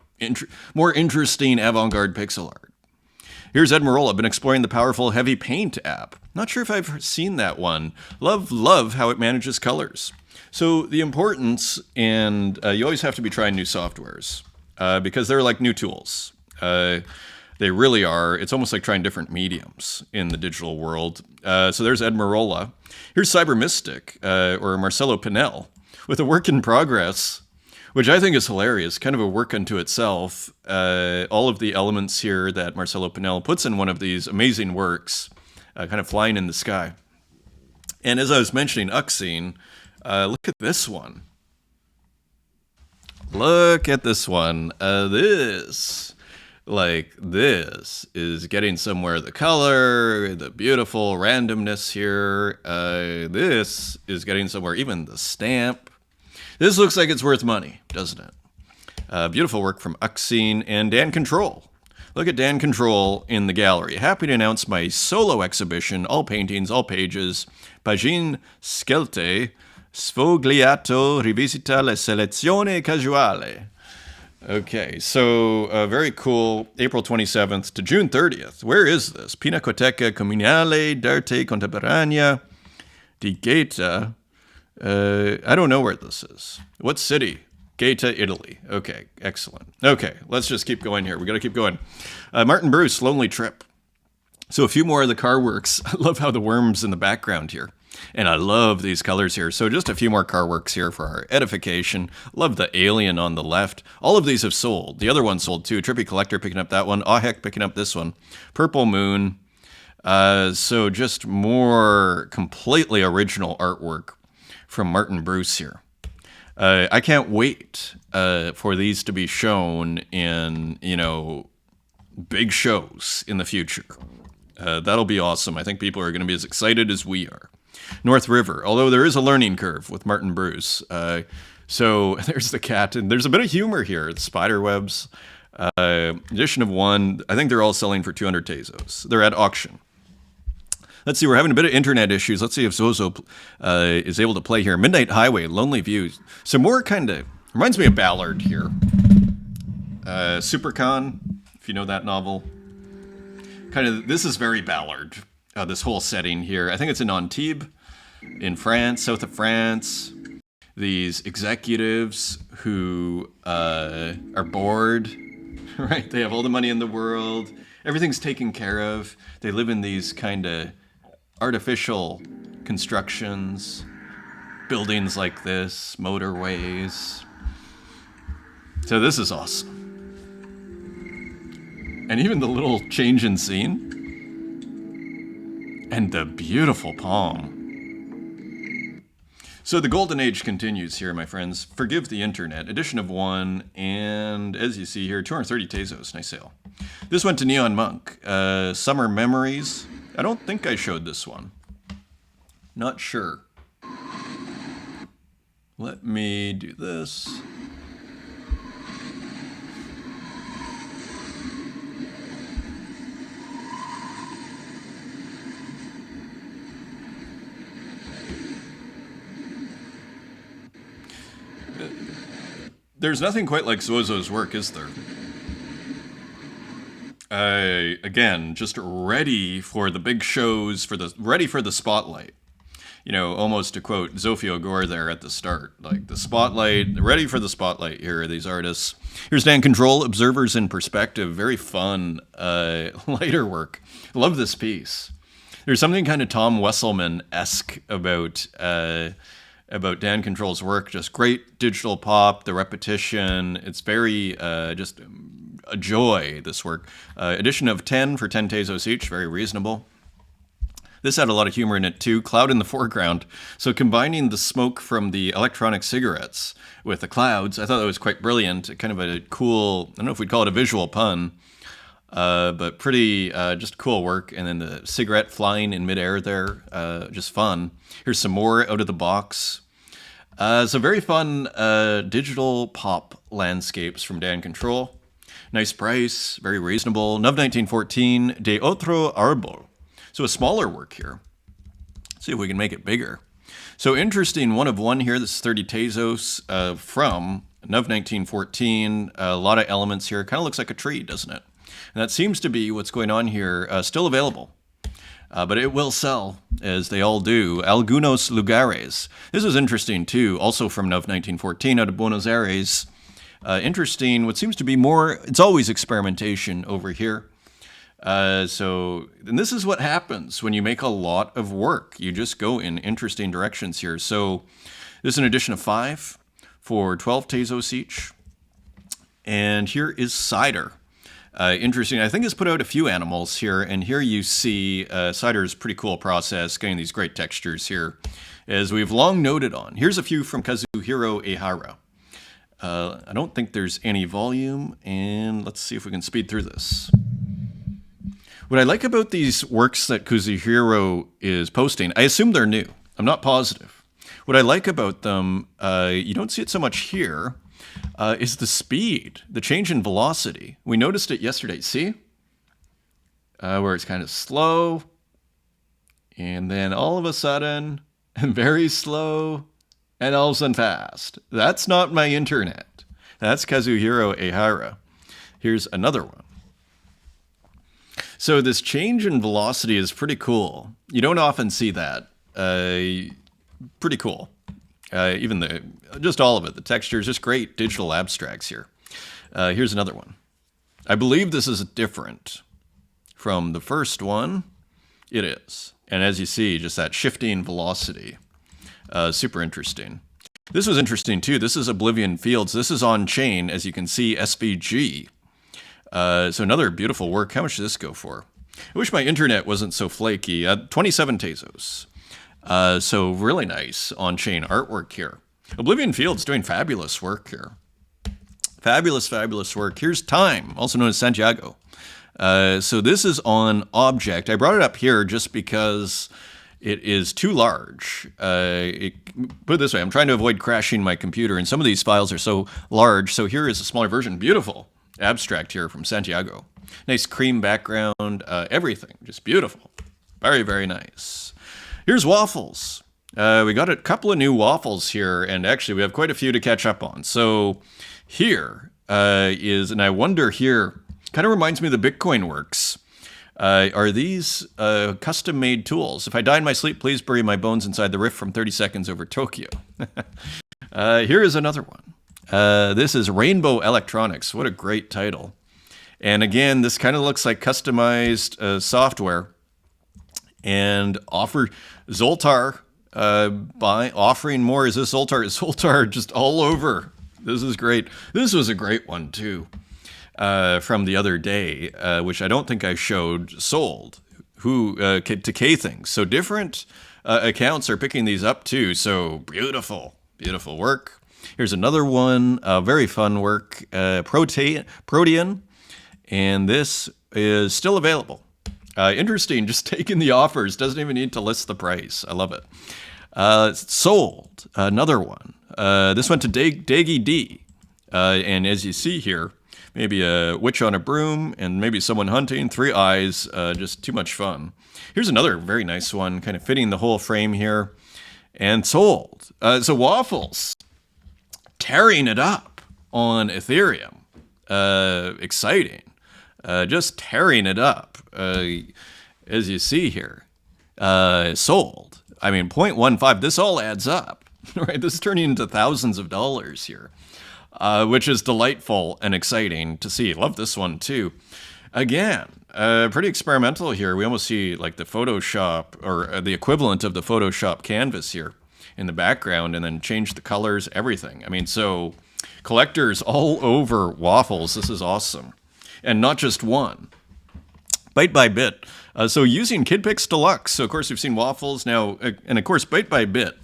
more interesting avant-garde pixel art. Here's Ed Marola. I've been exploring the powerful Heavy Paint app. Not sure if I've seen that one. Love how it manages colors. So the importance, and you always have to be trying new softwares because they're like new tools. They really are. It's almost like trying different mediums in the digital world. So there's Ed Marola. Here's Cyber Mystic, or Marcelo Pinel, with a work in progress, which I think is hilarious, kind of a work unto itself. All of the elements here that Marcelo Pinel puts in one of these amazing works, kind of flying in the sky. And as I was mentioning Uxine, look at this one. Look at this one. This is getting somewhere. The color, the beautiful randomness here. This is getting somewhere. Even the stamp. This looks like it's worth money, doesn't it? Beautiful work from Uxine and Dan Control. Look at Dan Control in the gallery. Happy to announce my solo exhibition, all paintings, all pages. Pagine Scelte, Sfogliato rivisita la selezione casuale. Okay, so very cool. April 27th to June 30th. Where is this? Pinacoteca Comunale d'Arte Contemporanea di Gaeta. I don't know where this is. What city? Gaeta, Italy. Okay, excellent. Okay, let's just keep going here. We got to keep going. Martin Bruce, Lonely Trip. So a few more of the car works. I love how the worms in the background here. And I love these colors here. So just a few more car works here for our edification. Love the alien on the left. All of these have sold. The other one sold too. Trippy Collector picking up that one. Ahek picking up this one. Purple Moon. So just more completely original artwork from Martin Bruce here. I can't wait for these to be shown in, big shows in the future. That'll be awesome. I think people are going to be as excited as we are. North River, although there is a learning curve with Martin Bruce. So there's the cat, and there's a bit of humor here. The spider webs. Edition of 1. I think they're all selling for 200 Tezos. They're at auction. Let's see, we're having a bit of internet issues. Let's see if Zozo is able to play here. Midnight Highway, Lonely Views. Some more kind of, reminds me of Ballard here. Supercon, if you know that novel. Kind of, this is very Ballard, this whole setting here. I think it's in Antibes, in France, south of France. These executives who are bored, right? They have all the money in the world. Everything's taken care of. They live in these kind of artificial constructions, buildings like this, motorways. So this is awesome. And even the little change in scene. And the beautiful palm. So the golden age continues here, my friends. Forgive the internet. Edition of 1, and as you see here, 230 Tezos. Nice sale. This went to Neon Monk. Summer Memories. I don't think I showed this one. Not sure. Let me do this. There's nothing quite like Zozo's work, is there? Again, just ready for the big shows, ready for the spotlight. Almost to quote Zofio Gore there at the start, like the spotlight, ready for the spotlight. Here are these artists. Here's Dan Control, Observers in Perspective. Very fun, lighter work. Love this piece. There's something kind of Tom Wesselman-esque about Dan Control's work. Just great digital pop, the repetition. It's very just a joy, this work. Edition of 10 for 10 Tezos each, very reasonable. This had a lot of humor in it too. Cloud in the foreground. So combining the smoke from the electronic cigarettes with the clouds, I thought that was quite brilliant. Kind of a cool, I don't know if we'd call it a visual pun, but pretty just cool work. And then the cigarette flying in midair there, just fun. Here's some more out of the box. So very fun digital pop landscapes from Dan Control. Nice price, very reasonable. Nov 1914, De Otro Arbol. So a smaller work here. Let's see if we can make it bigger. So interesting, one of one here. This is 30 Tezos from Nov 1914. A lot of elements here. Kind of looks like a tree, doesn't it? And that seems to be what's going on here. Still available. But it will sell, as they all do. Algunos Lugares. This is interesting, too. Also from Nov 1914 out of Buenos Aires. Interesting, what seems to be more, it's always experimentation over here. And this is what happens when you make a lot of work. You just go in interesting directions here. So this is an edition of 5 for 12 Tezos each. And here is Cider. Interesting. I think it's put out a few animals here. And here you see Cider's pretty cool process, getting these great textures here, as we've long noted on. Here's a few from Kazuhiro Ehara. I don't think there's any volume. And let's see if we can speed through this. What I like about these works that Kazuhiro is posting, I assume they're new. I'm not positive. What I like about them, you don't see it so much here, is the speed, the change in velocity. We noticed it yesterday, see? Where it's kind of slow, and then all of a sudden, very slow, and all of a sudden fast. That's not my internet. That's Kazuhiro Ehara. Here's another one. So this change in velocity is pretty cool. You don't often see that. Pretty cool. Just all of it. The texture is just great digital abstracts here. Here's another one. I believe this is different from the first one. It is. And as you see, just that shifting velocity. Super interesting. This was interesting too. This is Oblivion Fields. This is on chain, as you can see, SVG. So another beautiful work. How much does this go for? I wish my internet wasn't so flaky. 27 Tezos. So really nice on-chain artwork here. Oblivion Fields doing fabulous work here. Fabulous, fabulous work. Here's Time, also known as Santiago. So this is on Object. I brought it up here just because it is too large. Put it this way, I'm trying to avoid crashing my computer, and some of these files are so large. So here is a smaller version. Beautiful abstract here from Santiago. Nice cream background, everything. Just beautiful. Very, very nice. Here's Waffles. We got a couple of new Waffles here, and actually we have quite a few to catch up on. So here is, and I wonder here, kind of reminds me of the Bitcoin works. Are these custom-made tools? If I die in my sleep, please bury my bones inside the rift from 30 seconds over Tokyo. Here is another one. This is Rainbow Electronics. What a great title. And again, this kind of looks like customized software. And offer Zoltar by offering more. Is this Zoltar? Is Zoltar just all over? This is great. This was a great one too. From the other day, which I don't think I showed, sold to K things. So different accounts are picking these up too. So beautiful, beautiful work. Here's another one, very fun work, Protean, and this is still available. Interesting, just taking the offers, doesn't even need to list the price. I love it. Sold, another one. This went to Daggy D, and as you see here, maybe a witch on a broom and maybe someone hunting, 3 eyes, just too much fun. Here's another very nice one, kind of fitting the whole frame here, and sold. So Waffles, tearing it up on Ethereum. Exciting. Just tearing it up, as you see here. Sold. I mean, 0.15, this all adds up, right? This is turning into thousands of dollars here. Which is delightful and exciting to see. Love this one too. Again, pretty experimental here. We almost see like the Photoshop or the equivalent of the Photoshop canvas here in the background, and then change the colors, everything. I mean, so collectors all over Waffles. This is awesome. And not just one. Byte by Bit. So using KidPix Deluxe. So of course we've seen Waffles now, and of course Byte by Bit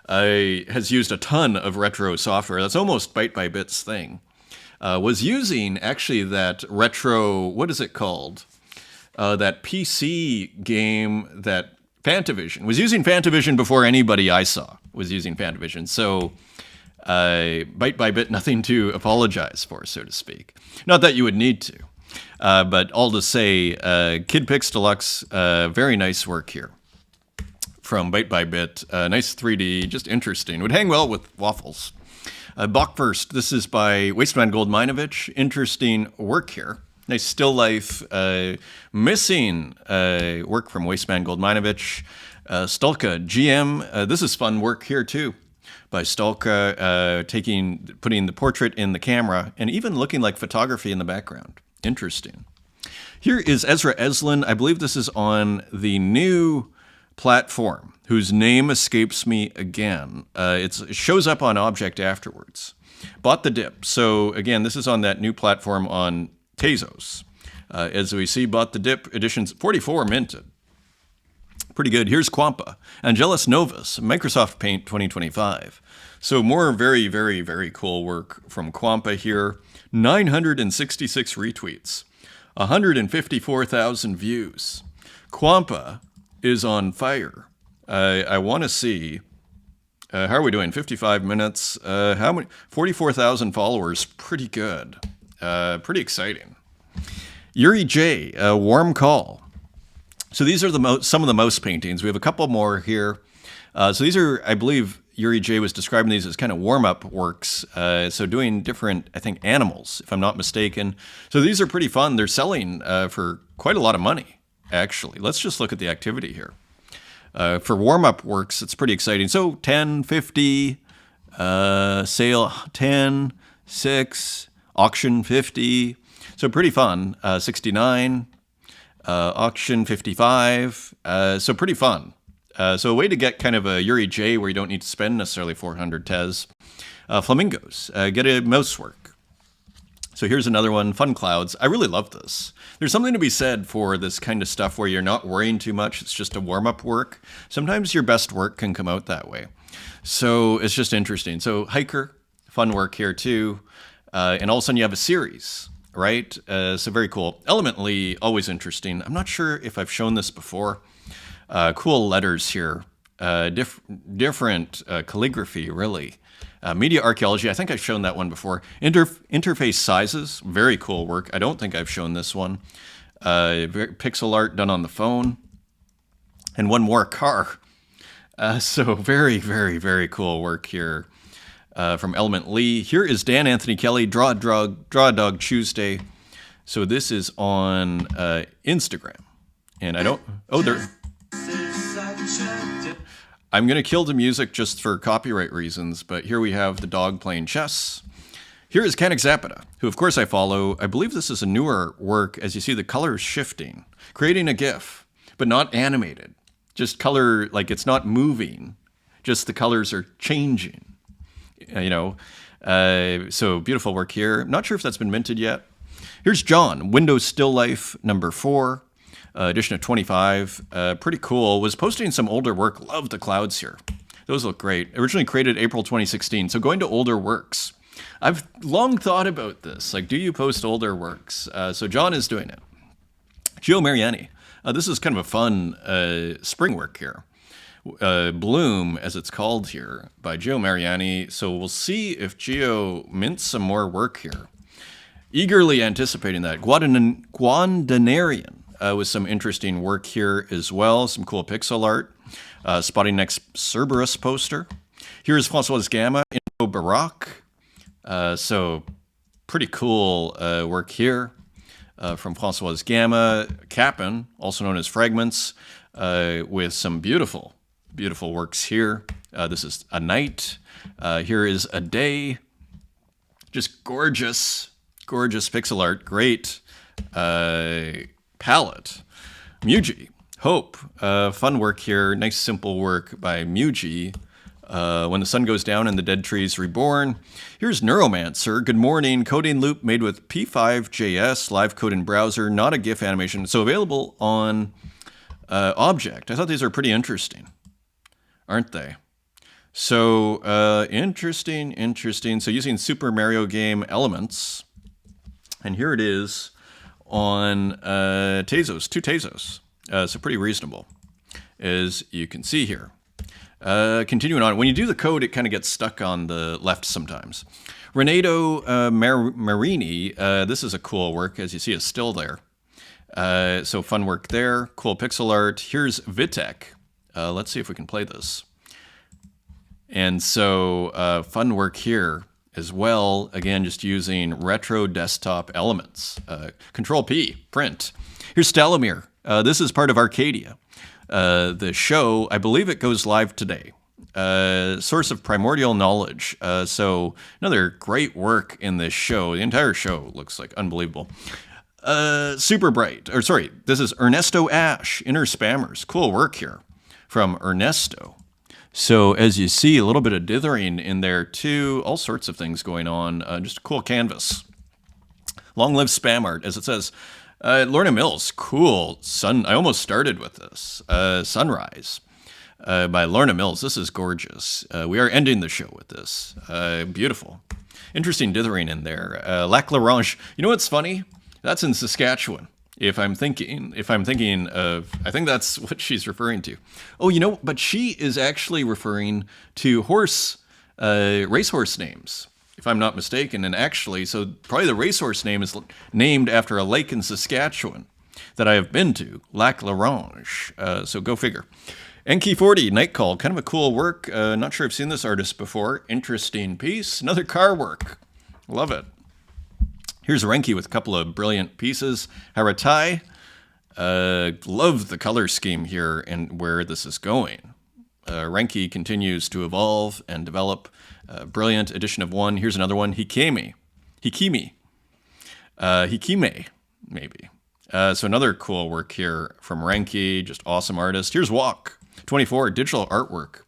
has used a ton of retro software. That's almost Byte by Bit's thing. Was using actually that retro, what is it called? That PC game that Fantavision. Was using Fantavision before anybody I saw was using Fantavision. So Byte by Bit, nothing to apologize for, so to speak. Not that you would need to. But all to say, KidPix Deluxe, very nice work here. From Byte by Bit. Nice 3D, just interesting. Would hang well with Waffles. Bachfirst, this is by Wasteman Goldminovich. Interesting work here. Nice still life, missing work from Wasteman Goldminovich. Stulka, GM, this is fun work here too. By Stulka, putting the portrait in the camera and even looking like photography in the background. Interesting. Here is Ezra Eslin. I believe this is on the new platform, whose name escapes me again. It shows up on Object afterwards. Bought the dip. So again, this is on that new platform on Tezos. As we see, bought the dip editions 44 minted. Pretty good. Here's Quampa. Angelus Novus, Microsoft Paint 2025. So more very, very, very cool work from Quampa here. 966 retweets. 154,000 views. Quampa is on fire. I want to see, how are we doing? 55 minutes. How many? 44,000 followers. Pretty good. Pretty exciting. Yuri J, Warm Call. So these are some of the most paintings. We have a couple more here. So these are, I believe, Yuri J was describing these as kind of warm-up works. So doing different, I think, animals, if I'm not mistaken. So these are pretty fun. They're selling for quite a lot of money, actually. Let's just look at the activity here. For warm-up works, it's pretty exciting. So 10, 50, sale 10, 6, auction 50. So pretty fun. 69, auction 55. So pretty fun. So a way to get kind of a Yuri J where you don't need to spend necessarily 400 Tez. Flamingos, get a mouse work. So here's another one, Fun Clouds. I really love this. There's something to be said for this kind of stuff where you're not worrying too much. It's just a warm-up work. Sometimes your best work can come out that way. So it's just interesting. So Hiker, fun work here too. And all of a sudden you have a series, right? So very cool. Elementally, always interesting. I'm not sure if I've shown this before. Cool letters here. Different calligraphy, really. Media archaeology, I think I've shown that one before. Interface sizes, very cool work. I don't think I've shown this one. Pixel art done on the phone. And one more, car. So very, very, very cool work here from Element Lee. Here is Dan Anthony Kelly, Draw a Dog Tuesday. So this is on Instagram. And I don't... Oh, there... I'm going to kill the music just for copyright reasons, but here we have the dog playing chess. Here is Kanik Zapata, who of course I follow. I believe this is a newer work. As you see, the colors shifting, creating a GIF, but not animated. Just color, like it's not moving, just the colors are changing. So beautiful work here. Not sure if that's been minted yet. Here's John, Windows Still Life number 4. Edition of 25, pretty cool. Was posting some older work. Love the clouds here. Those look great. Originally created April 2016. So going to older works. I've long thought about this. Like, do you post older works? So John is doing it. Gio Mariani. This is kind of a fun spring work here. Bloom, as it's called here, by Gio Mariani. So we'll see if Gio mints some more work here. Eagerly anticipating that. Guandanarian. With some interesting work here as well. Some cool pixel art. Spotting next Cerberus poster. Here's Francois Gamma, Info Baroque. So pretty cool work here from Francois Gamma. Capin, also known as Fragments, with some beautiful, beautiful works here. This is a night. Here is a day. Just gorgeous, gorgeous pixel art. Great. Palette. Muji. Hope. Fun work here. Nice simple work by Muji. When the sun goes down and the dead trees reborn. Here's Neuromancer. Good morning. Coding loop made with P5.js. Live code in browser. Not a GIF animation. So available on Object. I thought these are pretty interesting. Aren't they? So interesting. So using Super Mario game elements. And here it is. On Tezos, 2 Tezos. So pretty reasonable, as you can see here. Continuing on, when you do the code, it kind of gets stuck on the left sometimes. Renato Marini, this is a cool work, as you see it's still there. So fun work there, cool pixel art. Here's Vitek. Let's see if we can play this. And so fun work here. As well, again, just using retro desktop elements. Control P, print. Here's Stalomir. This is part of Arcadia. The show, I believe it goes live today. Source of primordial knowledge. So another great work in this show. The entire show looks like unbelievable. Super bright. Or sorry, this is Ernesto Ash, Inner Spammers. Cool work here from Ernesto. So as you see, a little bit of dithering in there too. All sorts of things going on. Just a cool canvas. Long live spam art, as it says. Lorna Mills, cool. I almost started with this. Sunrise by Lorna Mills. This is gorgeous. We are ending the show with this. Beautiful. Interesting dithering in there. Lac La Range. You know what's funny? That's in Saskatchewan. If I'm thinking of, I think that's what she's referring to. Oh, but she is actually referring to racehorse names, if I'm not mistaken. And actually, so probably the racehorse name is named after a lake in Saskatchewan that I have been to, Lac La Range. So go figure. Enki 40, Night Call, kind of a cool work. Not sure I've seen this artist before. Interesting piece. Another car work. Love it. Here's Renki with a couple of brilliant pieces. Haratai. Love the color scheme here and where this is going. Renki continues to evolve and develop. Brilliant edition of one. Here's another one. Hikime, maybe. So another cool work here from Renki. Just awesome artist. Here's Walk. 24, digital artwork.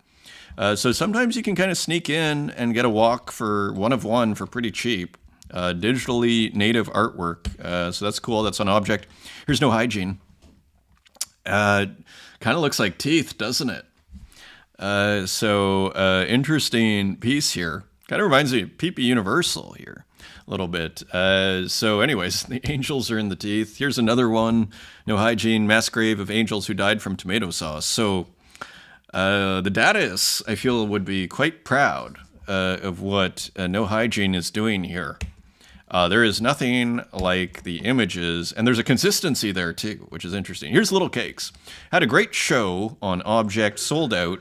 So sometimes you can kind of sneak in and get a walk for one of one for pretty cheap. Digitally native artwork. So that's cool. That's on object. Here's No Hygiene. Kind of looks like teeth, doesn't it? So interesting piece here. Kind of reminds me of PP Universal here a little bit. So anyways, the angels are in the teeth. Here's another one. No Hygiene, mass grave of angels who died from tomato sauce. So the Dadaists, I feel, would be quite proud of what No Hygiene is doing here. There is nothing like the images, and there's a consistency there too, which is interesting. Here's Little Cakes. Had a great show on Object, sold out.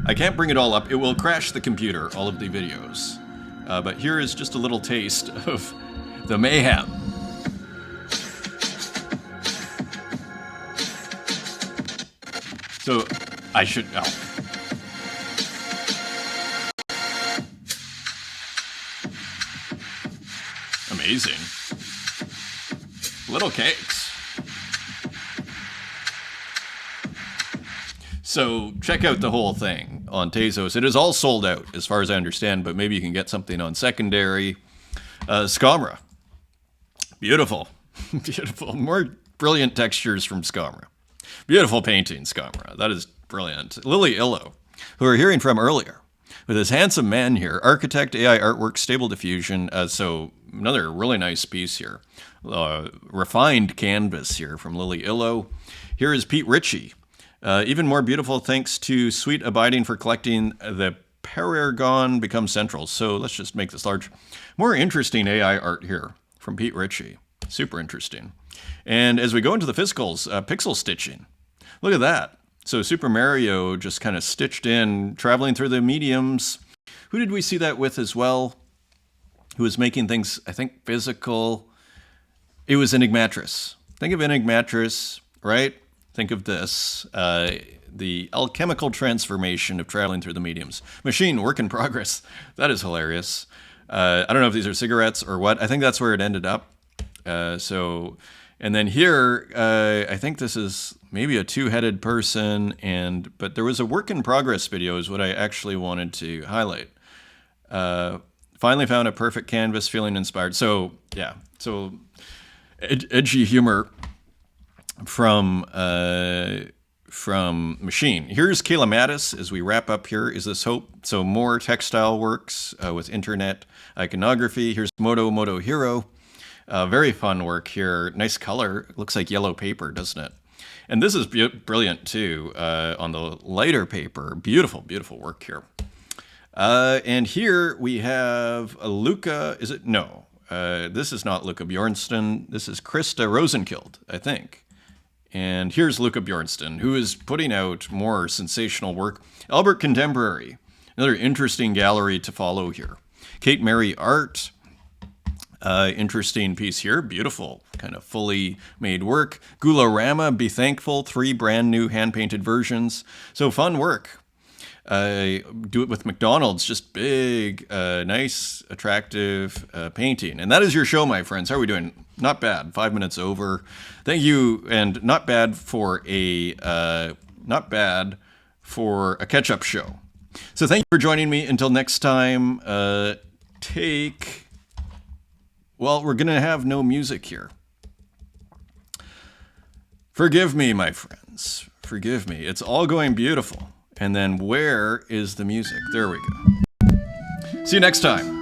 I can't bring it all up. It will crash the computer, all of the videos. But here is just a little taste of the mayhem. So I should... Oh. Amazing. Little Cakes. So check out the whole thing on Tezos. It is all sold out as far as I understand, but maybe you can get something on secondary. Skamra. Beautiful. Beautiful. More brilliant textures from Skamra. Beautiful painting, Skamra. That is brilliant. Lily Illo, who we were hearing from earlier, with this handsome man here. Architect, AI artwork, stable diffusion. So another really nice piece here. Refined canvas here from Lily Illo. Here is Pete Ritchie. Even more beautiful thanks to Sweet Abiding for collecting the Paragon becomes central. So let's just make this large. More interesting AI art here from Pete Ritchie. Super interesting. And as we go into the physicals, pixel stitching. Look at that. So Super Mario just kind of stitched in, traveling through the mediums. Who did we see that with as well? Who was making things, I think, physical. It was Enigmatris. Think of Enigmatris, right? Think of this. The alchemical transformation of traveling through the mediums. Machine, work in progress. That is hilarious. I don't know if these are cigarettes or what. I think that's where it ended up. And then here, I think this is maybe a two-headed person, but there was a work in progress video is what I actually wanted to highlight. Finally found a perfect canvas, feeling inspired. So yeah, so edgy humor from Machine. Here's Kayla Mattis as we wrap up here. Is This Hope? So more textile works with internet iconography. Here's Moto Hero. Very fun work here. Nice color. Looks like yellow paper, doesn't it? And this is brilliant too on the lighter paper. Beautiful, beautiful work here. And here we have Luca. Is it? No. This is not Luca Bjornsson. This is Krista Rosenkild, I think. And here's Luca Bjornsson, who is putting out more sensational work. Albert Contemporary. Another interesting gallery to follow here. Kate Mary Art. Interesting piece here. Beautiful, kind of fully made work. Gulorama, Be Thankful, 3 brand new hand-painted versions. So fun work. Do it with McDonald's, just big, nice, attractive painting. And that is your show, my friends. How are we doing? Not bad. 5 minutes over. Thank you, and not bad for a catch-up show. So thank you for joining me. Until next time, we're going to have no music here. Forgive me, my friends. Forgive me. It's all going beautiful. And then where is the music? There we go. See you next time.